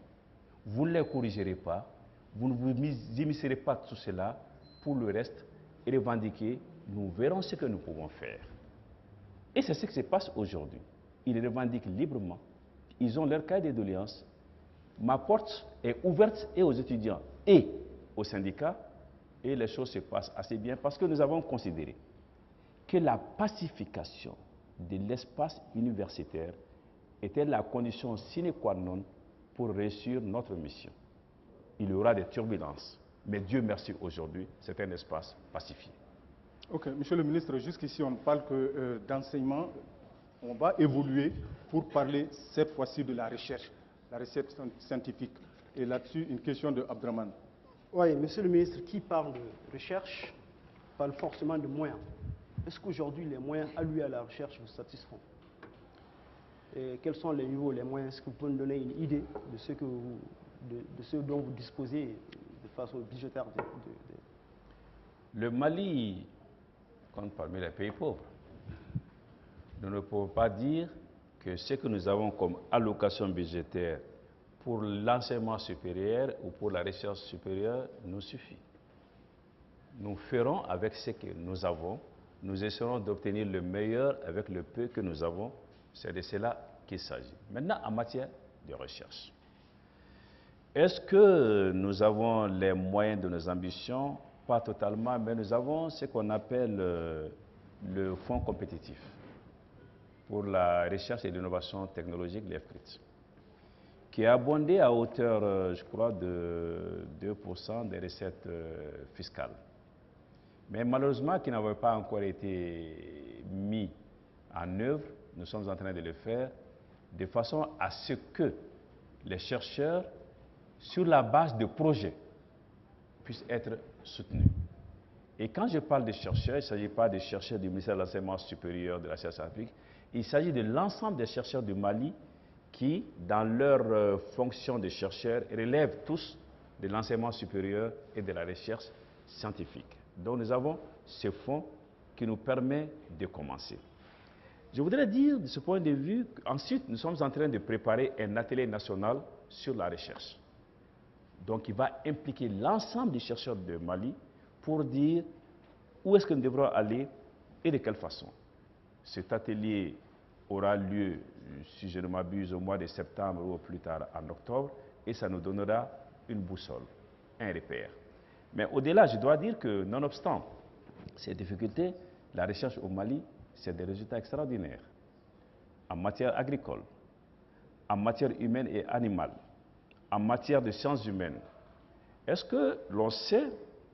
vous ne les corrigerez pas, vous ne vous immiscerez pas tout cela. Pour le reste, et revendiquer, nous verrons ce que nous pouvons faire. Et c'est ce qui se passe aujourd'hui. Ils revendiquent librement, ils ont leur cahier de doléances. Ma porte est ouverte et aux étudiants et aux syndicats, et les choses se passent assez bien parce que nous avons considéré que la pacification de l'espace universitaire était la condition sine qua non pour réussir notre mission. Il y aura des turbulences, mais Dieu merci aujourd'hui, c'est un espace pacifié. Ok, Monsieur le ministre, jusqu'ici on parle que d'enseignement, on va évoluer pour parler cette fois-ci de la recherche scientifique. Et là-dessus, une question de Abdraman. Oui, Monsieur le ministre, qui parle de recherche parle forcément de moyens. Est-ce qu'aujourd'hui les moyens alloués à la recherche vous satisfont? Et quels sont les niveaux, les moyens? Est-ce que vous pouvez nous donner une idée de ce dont vous disposez de façon budgétaire? Le Mali compte parmi les pays pauvres. Nous ne pouvons pas dire que ce que nous avons comme allocation budgétaire pour l'enseignement supérieur ou pour la recherche supérieure nous suffit. Nous ferons avec ce que nous avons, nous essaierons d'obtenir le meilleur avec le peu que nous avons, c'est de cela qu'il s'agit. Maintenant, en matière de recherche, est-ce que nous avons les moyens de nos ambitions? Pas totalement, mais nous avons ce qu'on appelle le fonds compétitif pour la recherche et l'innovation technologique, l'EFCRIT, qui est abondé à hauteur, je crois, de 2% des recettes fiscales. Mais malheureusement, qui n'avait pas encore été mis en œuvre, nous sommes en train de le faire, de façon à ce que les chercheurs, sur la base de projets, puissent être soutenus. Et quand je parle de chercheurs, il ne s'agit pas des chercheurs du ministère de l'Enseignement supérieur de la science scientifique, il s'agit de l'ensemble des chercheurs du Mali qui, dans leur fonction de chercheurs, relèvent tous de l'enseignement supérieur et de la recherche scientifique. Donc nous avons ce fonds qui nous permet de commencer. Je voudrais dire, de ce point de vue, ensuite, nous sommes en train de préparer un atelier national sur la recherche. Donc il va impliquer l'ensemble des chercheurs de Mali pour dire où est-ce que nous devrons aller et de quelle façon. Cet atelier aura lieu, si je ne m'abuse, au mois de septembre ou plus tard en octobre, et ça nous donnera une boussole, un repère. Mais au-delà, je dois dire que, nonobstant ces difficultés, la recherche au Mali, c'est des résultats extraordinaires en matière agricole, en matière humaine et animale, en matière de sciences humaines. Est-ce que l'on sait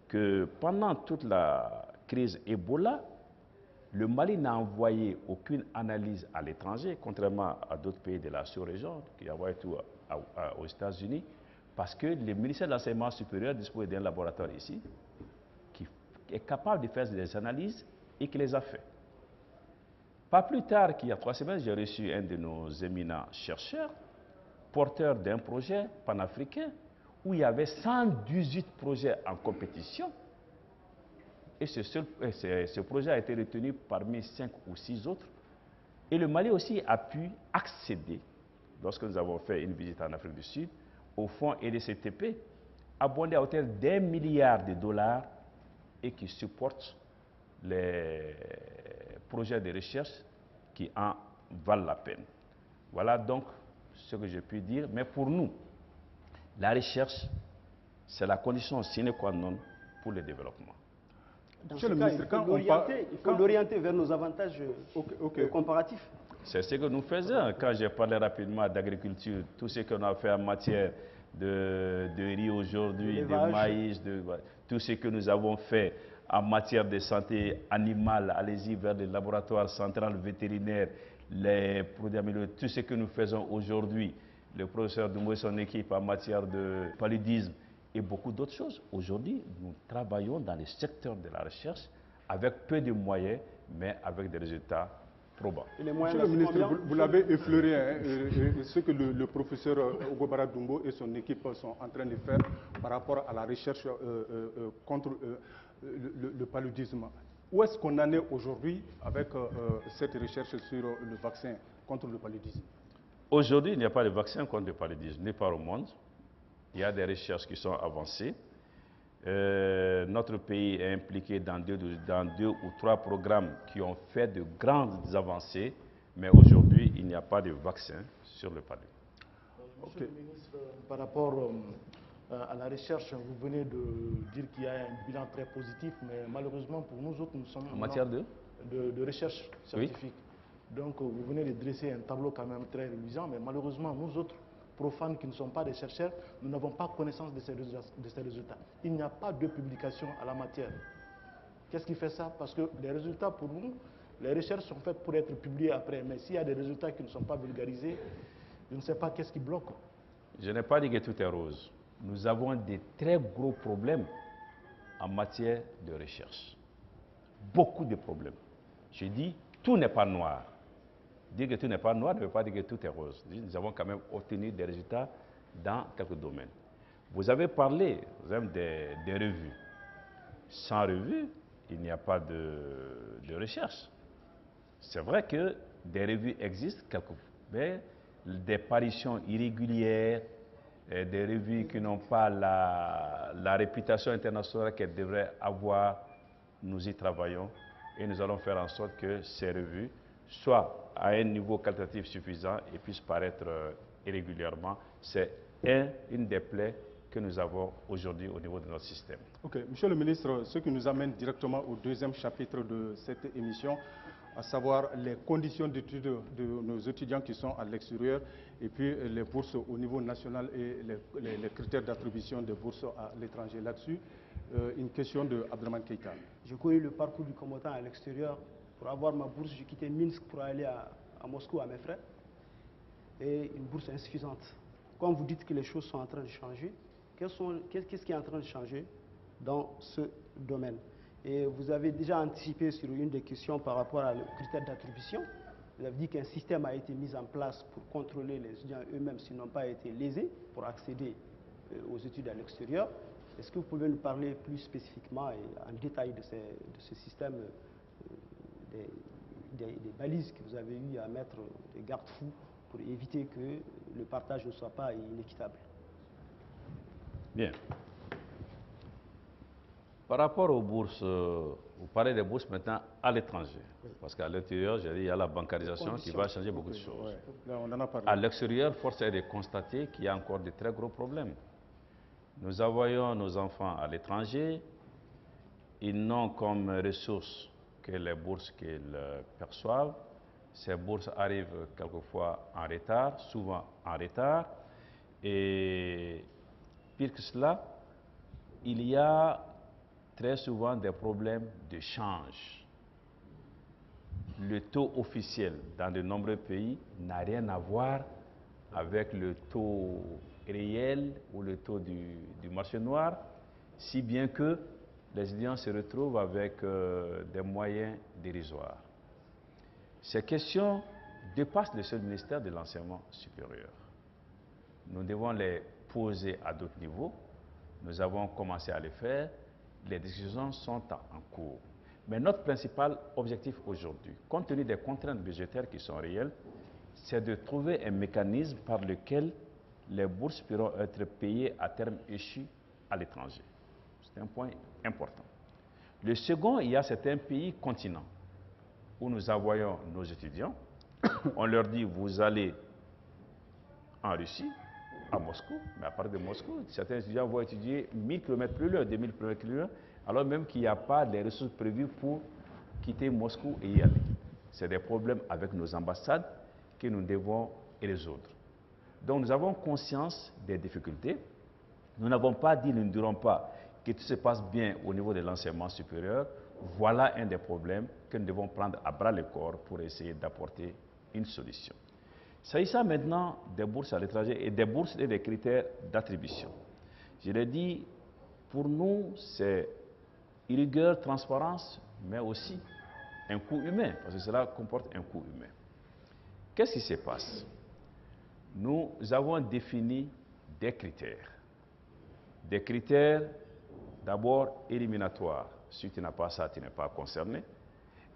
que pendant toute la crise Ebola, le Mali n'a envoyé aucune analyse à l'étranger, contrairement à d'autres pays de la sous-région qui envoient tout aux États-Unis, parce que le ministère de l'Enseignement supérieur dispose d'un laboratoire ici qui est capable de faire des analyses et qui les a fait. Pas plus tard qu'il y a 3 semaines, j'ai reçu un de nos éminents chercheurs, porteur d'un projet panafricain, où il y avait 118 projets en compétition. Et ce projet a été retenu parmi 5 ou 6 autres. Et le Mali aussi a pu accéder, lorsque nous avons fait une visite en Afrique du Sud, au fonds EDCTP, abondé à hauteur d'1 milliard de dollars et qui supporte les projets de recherche qui en valent la peine. Voilà donc ce que je puis dire. Mais pour nous, la recherche, c'est la condition sine qua non pour le développement. Dans ce cas, il faut l'orienter vers nos avantages comparatifs. C'est ce que nous faisons. Quand j'ai parlé rapidement d'agriculture, tout ce qu'on a fait en matière de riz aujourd'hui, de maïs, tout ce que nous avons fait en matière de santé animale, allez-y vers le laboratoire central vétérinaire, pour améliorer tout ce que nous faisons aujourd'hui, le professeur Doumbouya et son équipe en matière de paludisme et beaucoup d'autres choses. Aujourd'hui, nous travaillons dans le secteur de la recherche avec peu de moyens, mais avec des résultats probants. Monsieur le ministre, vous l'avez effleuré, hein, ce que le professeur Ogobara Dumbo et son équipe sont en train de faire par rapport à la recherche contre le paludisme. Où est-ce qu'on en est aujourd'hui avec cette recherche sur le vaccin contre le paludisme? Aujourd'hui, il n'y a pas de vaccin contre le paludisme, nulle part au monde. Il y a des recherches qui sont avancées. Notre pays est impliqué dans deux ou trois programmes qui ont fait de grandes avancées, mais aujourd'hui, il n'y a pas de vaccin sur le paludisme. Monsieur le ministre, par rapport à la recherche, vous venez de dire qu'il y a un bilan très positif, mais malheureusement pour nous autres, nous sommes en matière de recherche scientifique. Oui. Donc vous venez de dresser un tableau quand même très reluisant, mais malheureusement nous autres, profanes qui ne sont pas des chercheurs, nous n'avons pas connaissance de ces résultats. Il n'y a pas de publication à la matière. Qu'est-ce qui fait ça? Parce que les résultats pour nous, les recherches sont faites pour être publiées après, mais s'il y a des résultats qui ne sont pas vulgarisés, je ne sais pas qu'est-ce qui bloque. Je n'ai pas dit que tout est rose. Nous avons des très gros problèmes en matière de recherche. Beaucoup de problèmes. Je dis, tout n'est pas noir. Dire que tout n'est pas noir ne veut pas dire que tout est rose. Nous avons quand même obtenu des résultats dans quelques domaines. Vous avez parlé des revues. Sans revue, il n'y a pas de recherche. C'est vrai que des revues existent quelquefois, mais des parutions irrégulières, des revues qui n'ont pas la réputation internationale qu'elles devraient avoir, nous y travaillons et nous allons faire en sorte que ces revues soient à un niveau qualitatif suffisant et puissent paraître régulièrement. C'est une des plaies que nous avons aujourd'hui au niveau de notre système. Ok, Monsieur le ministre, ce qui nous amène directement au deuxième chapitre de cette émission, à savoir les conditions d'études de nos étudiants qui sont à l'extérieur et puis les bourses au niveau national et les critères d'attribution des bourses à l'étranger. Là-dessus, une question de Abdraman Keïta. Je connais le parcours du combattant à l'extérieur. Pour avoir ma bourse, j'ai quitté Minsk pour aller à Moscou à mes frais et une bourse insuffisante. Quand vous dites que les choses sont en train de changer, qu'est-ce qui est en train de changer dans ce domaine? Et vous avez déjà anticipé sur une des questions par rapport aux critères d'attribution. Vous avez dit qu'un système a été mis en place pour contrôler les étudiants eux-mêmes s'ils n'ont pas été lésés pour accéder aux études à l'extérieur. Est-ce que vous pouvez nous parler plus spécifiquement et en détail de ce système, des balises que vous avez eu à mettre, des garde-fous pour éviter que le partage ne soit pas inéquitable? Bien. Par rapport aux bourses, vous parlez des bourses maintenant à l'étranger. Oui. Parce qu'à l'intérieur, j'ai dit, il y a la bancarisation qui va changer beaucoup de choses. Ouais. Là, on en a parlé. À l'extérieur, force est de constater qu'il y a encore de très gros problèmes. Nous envoyons nos enfants à l'étranger. Ils n'ont comme ressources que les bourses qu'ils perçoivent. Ces bourses arrivent quelquefois en retard, souvent en retard. Et pire que cela, il y a très souvent des problèmes de change. Le taux officiel dans de nombreux pays n'a rien à voir avec le taux réel ou le taux du marché noir, si bien que les étudiants se retrouvent avec des moyens dérisoires. Ces questions dépassent le seul ministère de l'enseignement supérieur. Nous devons les poser à d'autres niveaux. Nous avons commencé à les faire. Les discussions sont en cours. Mais notre principal objectif aujourd'hui, compte tenu des contraintes budgétaires qui sont réelles, c'est de trouver un mécanisme par lequel les bourses pourront être payées à terme échu à l'étranger. C'est un point important. Le second, il y a certains pays continents où nous envoyons nos étudiants. On leur dit, vous allez en Russie, à Moscou, mais à part de Moscou, certains étudiants vont étudier 1000 km plus loin, 2000 km plus loin, alors même qu'il n'y a pas de ressources prévues pour quitter Moscou et y aller. C'est des problèmes avec nos ambassades que nous devons résoudre. Donc nous avons conscience des difficultés. Nous n'avons pas dit, nous ne dirons pas que tout se passe bien au niveau de l'enseignement supérieur. Voilà un des problèmes que nous devons prendre à bras le corps pour essayer d'apporter une solution. S'agissant maintenant des bourses à l'étranger et des bourses et des critères d'attribution, je l'ai dit, pour nous, c'est rigueur, transparence, mais aussi un coût humain, parce que cela comporte un coût humain. Qu'est-ce qui se passe? Nous avons défini des critères. Des critères d'abord éliminatoires. Si tu n'as pas ça, tu n'es pas concerné.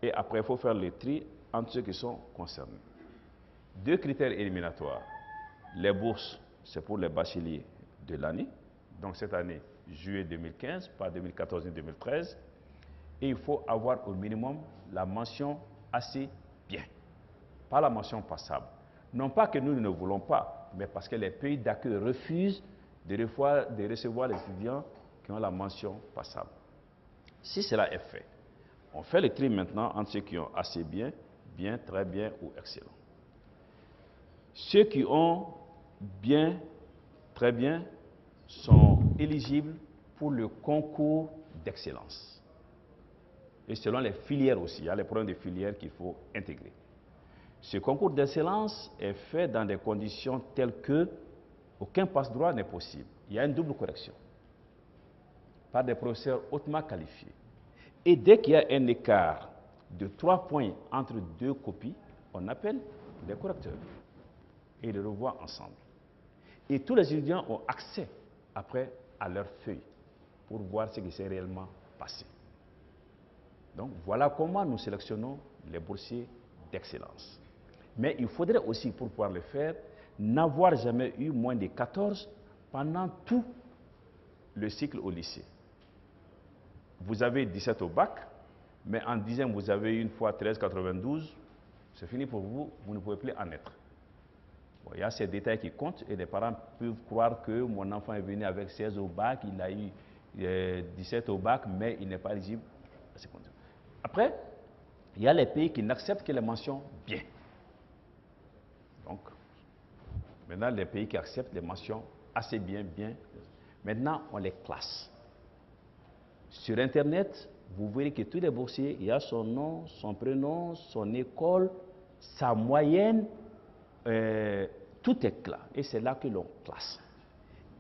Et après, il faut faire le tri entre ceux qui sont concernés. Deux critères éliminatoires. Les bourses, c'est pour les bacheliers de l'année. Donc cette année, juillet 2015, pas 2014 ni 2013. Et il faut avoir au minimum la mention assez bien. Pas la mention passable. Non pas que nous ne voulons pas, mais parce que les pays d'accueil refusent de recevoir les étudiants qui ont la mention passable. Si cela est fait, on fait le tri maintenant entre ceux qui ont assez bien, bien, très bien ou excellent. Ceux qui ont bien, très bien, sont éligibles pour le concours d'excellence. Et selon les filières aussi, il y a les programmes de filières qu'il faut intégrer. Ce concours d'excellence est fait dans des conditions telles que aucun passe-droit n'est possible. Il y a une double correction par des professeurs hautement qualifiés. Et dès qu'il y a un écart de 3 points entre deux copies, on appelle les correcteurs et ils les revoient ensemble. Et tous les étudiants ont accès après à leur feuille pour voir ce qui s'est réellement passé. Donc voilà comment nous sélectionnons les boursiers d'excellence. Mais il faudrait aussi, pour pouvoir le faire, n'avoir jamais eu moins de 14 pendant tout le cycle au lycée. Vous avez 17 au bac, mais en 10e, vous avez une fois 13,92, c'est fini pour vous, vous ne pouvez plus en être. Bon, il y a ces détails qui comptent et les parents peuvent croire que mon enfant est venu avec 16 au bac, il a eu 17 au bac, mais il n'est pas éligible à ces conditions. Après, il y a les pays qui n'acceptent que les mentions bien. Donc, maintenant, les pays qui acceptent les mentions assez bien, bien, maintenant, on les classe. Sur Internet, vous verrez que tous les boursiers, il y a son nom, son prénom, son école, sa moyenne, tout est là. Et c'est là que l'on classe.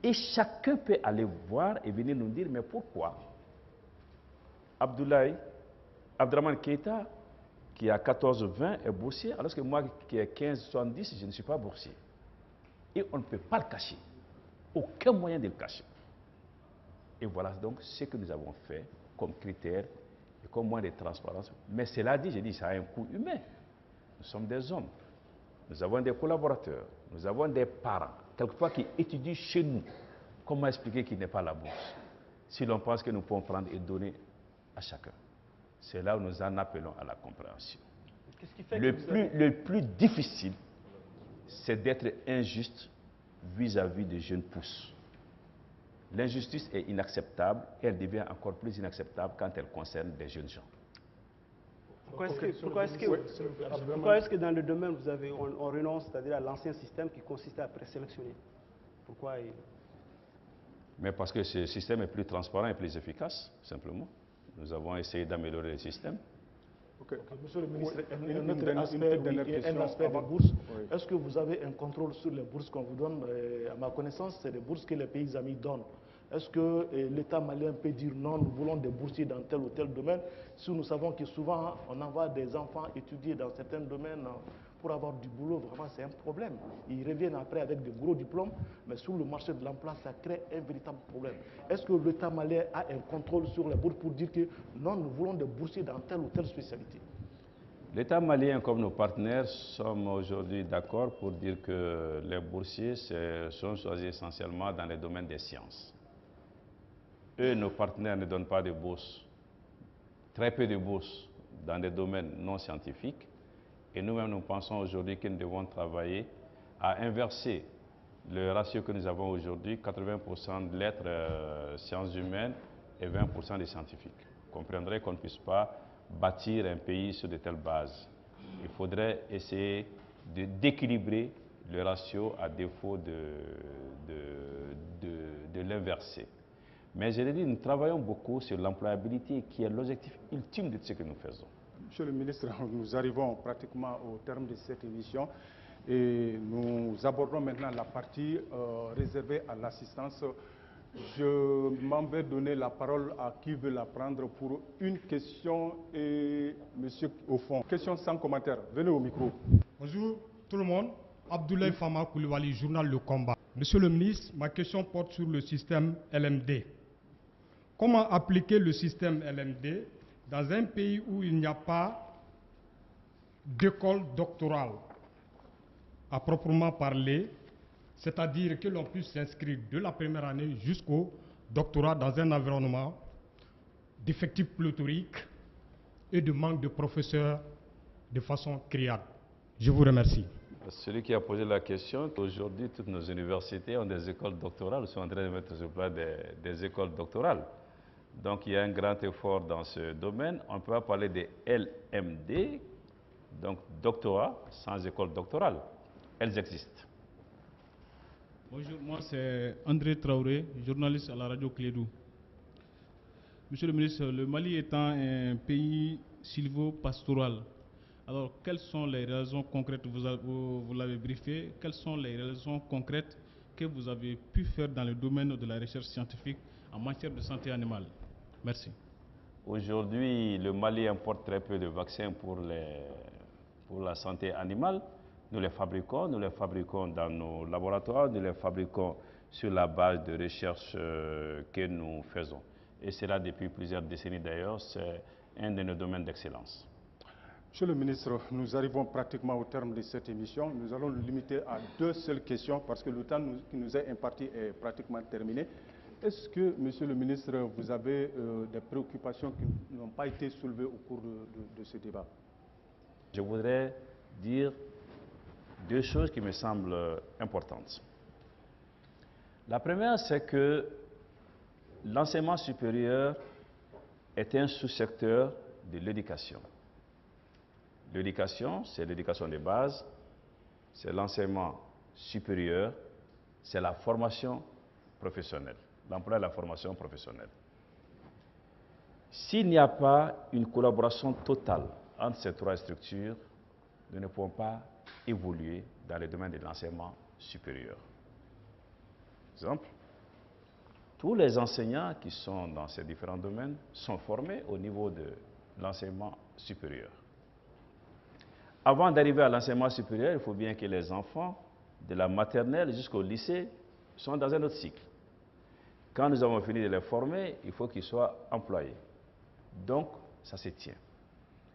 Et chacun peut aller voir et venir nous dire, mais pourquoi Abdraman Keita, qui a 14,20 est boursier, alors que moi qui ai 15,70, je ne suis pas boursier. Et on ne peut pas le cacher. Aucun moyen de le cacher. Et voilà donc ce que nous avons fait comme critère et comme moyen de transparence. Mais cela dit, je dis, ça a un coût humain. Nous sommes des hommes. Nous avons des collaborateurs. Nous avons des parents, quelquefois qui étudient chez nous. Comment expliquer qu'il n'est pas la bourse? Si l'on pense que nous pouvons prendre et donner à chacun. C'est là où nous en appelons à la compréhension. Qu'est-ce qui fait Le plus difficile, c'est d'être injuste vis-à-vis des jeunes pousses. L'injustice est inacceptable et elle devient encore plus inacceptable quand elle concerne des jeunes gens. Pourquoi est-ce que dans le domaine, on renonce, c'est-à-dire à l'ancien système qui consistait à présélectionner? Pourquoi? Mais parce que ce système est plus transparent et plus efficace, simplement. Nous avons essayé d'améliorer le système. Monsieur le ministre, un aspect des bourses. Oui. Est-ce que vous avez un contrôle sur les bourses qu'on vous donne? À ma connaissance, c'est des bourses que les pays amis donnent. Est-ce que l'État malien peut dire non, nous voulons des boursiers dans tel ou tel domaine, si nous savons que souvent on envoie des enfants étudier dans certains domaines pour avoir du boulot, vraiment c'est un problème. Ils reviennent après avec de gros diplômes, mais sur le marché de l'emploi, ça crée un véritable problème. Est-ce que l'État malien a un contrôle sur les bourses pour dire que non, nous voulons des boursiers dans telle ou telle spécialité? L'État malien, comme nos partenaires, sommes aujourd'hui d'accord pour dire que les boursiers sont choisis essentiellement dans les domaines des sciences. Eux, nos partenaires ne donnent pas de bourses, très peu de bourses dans des domaines non scientifiques. Et nous-mêmes, nous pensons aujourd'hui que nous devons travailler à inverser le ratio que nous avons aujourd'hui, 80% de lettres sciences humaines et 20% des scientifiques. Vous comprendrez qu'on ne puisse pas bâtir un pays sur de telles bases. Il faudrait essayer d'équilibrer le ratio à défaut de l'inverser. Mais je l'ai dit, nous travaillons beaucoup sur l'employabilité qui est l'objectif ultime de ce que nous faisons. Monsieur le ministre, nous arrivons pratiquement au terme de cette émission et nous abordons maintenant la partie réservée à l'assistance. Je m'en vais donner la parole à qui veut la prendre pour une question et monsieur au fond. Question sans commentaire. Venez au micro. Bonjour tout le monde. Abdoulaye Fama Koulibaly, journal Le Combat. Monsieur le ministre, ma question porte sur le système LMD. Comment appliquer le système LMD dans un pays où il n'y a pas d'école doctorale à proprement parler, c'est-à-dire que l'on puisse s'inscrire de la première année jusqu'au doctorat dans un environnement d'effectifs pléthoriques et de manque de professeurs de façon criarde. Je vous remercie. Celui qui a posé la question, aujourd'hui, toutes nos universités ont des écoles doctorales, sont en train de mettre sur place des écoles doctorales. Donc, il y a un grand effort dans ce domaine. On peut pas parler de LMD, donc doctorat, sans école doctorale. Elles existent. Bonjour, moi c'est André Traoré, journaliste à la radio Clédou. Monsieur le ministre, le Mali étant un pays sylvo-pastoral, alors quelles sont les raisons concrètes, vous l'avez briefé, quelles sont les raisons concrètes que vous avez pu faire dans le domaine de la recherche scientifique en matière de santé animale? Merci. Aujourd'hui, le Mali importe très peu de vaccins pour la santé animale. Nous les fabriquons dans nos laboratoires, nous les fabriquons sur la base de recherches que nous faisons. Et c'est là depuis plusieurs décennies d'ailleurs, c'est un de nos domaines d'excellence. Monsieur le ministre, nous arrivons pratiquement au terme de cette émission. Nous allons nous limiter à deux seules questions parce que le temps qui nous est imparti est pratiquement terminé. Est-ce que, monsieur le ministre, vous avez des préoccupations qui n'ont pas été soulevées au cours de ce débat? Je voudrais dire deux choses qui me semblent importantes. La première, c'est que l'enseignement supérieur est un sous-secteur de l'éducation. L'éducation, c'est l'éducation de base, c'est l'enseignement supérieur, c'est la formation professionnelle, l'emploi et la formation professionnelle. S'il n'y a pas une collaboration totale entre ces trois structures, nous ne pouvons pas évoluer dans le domaine de l'enseignement supérieur. Exemple, tous les enseignants qui sont dans ces différents domaines sont formés au niveau de l'enseignement supérieur. Avant d'arriver à l'enseignement supérieur, il faut bien que les enfants, de la maternelle jusqu'au lycée, soient dans un autre cycle. Quand nous avons fini de les former, il faut qu'ils soient employés. Donc, ça se tient.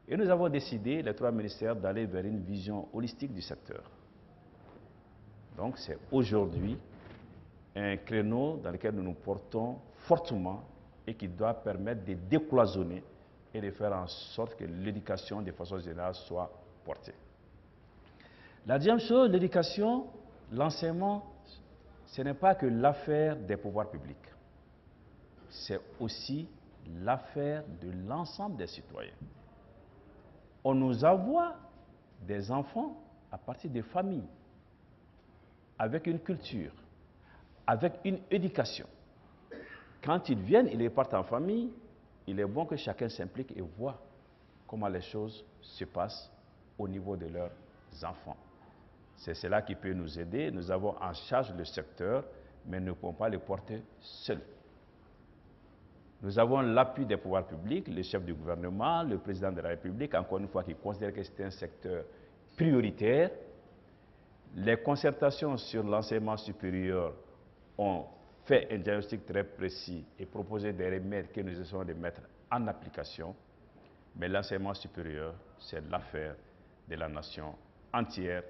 Et nous avons décidé, les trois ministères, d'aller vers une vision holistique du secteur. Donc, c'est aujourd'hui un créneau dans lequel nous nous portons fortement et qui doit permettre de décloisonner et de faire en sorte que l'éducation, de façon générale, soit portée. La deuxième chose, l'éducation, l'enseignement, ce n'est pas que l'affaire des pouvoirs publics. C'est aussi l'affaire de l'ensemble des citoyens. On nous envoie des enfants à partir des familles, avec une culture, avec une éducation. Quand ils viennent, ils repartent en famille, il est bon que chacun s'implique et voit comment les choses se passent au niveau de leurs enfants. C'est cela qui peut nous aider. Nous avons en charge le secteur, mais nous ne pouvons pas le porter seuls. Nous avons l'appui des pouvoirs publics, le chef du gouvernement, le président de la République, encore une fois, qui considère que c'est un secteur prioritaire. Les concertations sur l'enseignement supérieur ont fait un diagnostic très précis et proposé des remèdes que nous essayons de mettre en application. Mais l'enseignement supérieur, c'est l'affaire de la nation entière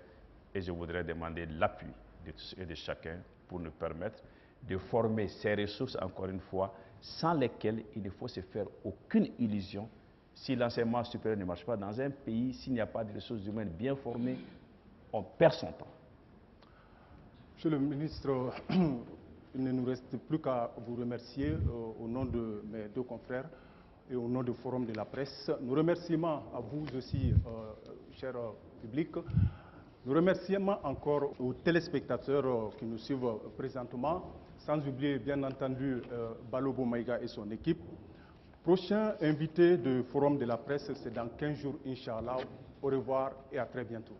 et je voudrais demander l'appui de tous et de chacun pour nous permettre de former ces ressources, encore une fois, sans lesquelles il ne faut se faire aucune illusion. Si l'enseignement supérieur ne marche pas dans un pays, s'il n'y a pas de ressources humaines bien formées, on perd son temps. Monsieur le ministre, il ne nous reste plus qu'à vous remercier au nom de mes deux confrères et au nom du Forum de la presse. Nous remerciements à vous aussi, cher public. Nous remerciements encore aux téléspectateurs qui nous suivent présentement, sans oublier bien entendu Balobo Maïga et son équipe. Prochain invité de Forum de la presse, c'est dans 15 jours, Inch'Allah. Au revoir et à très bientôt.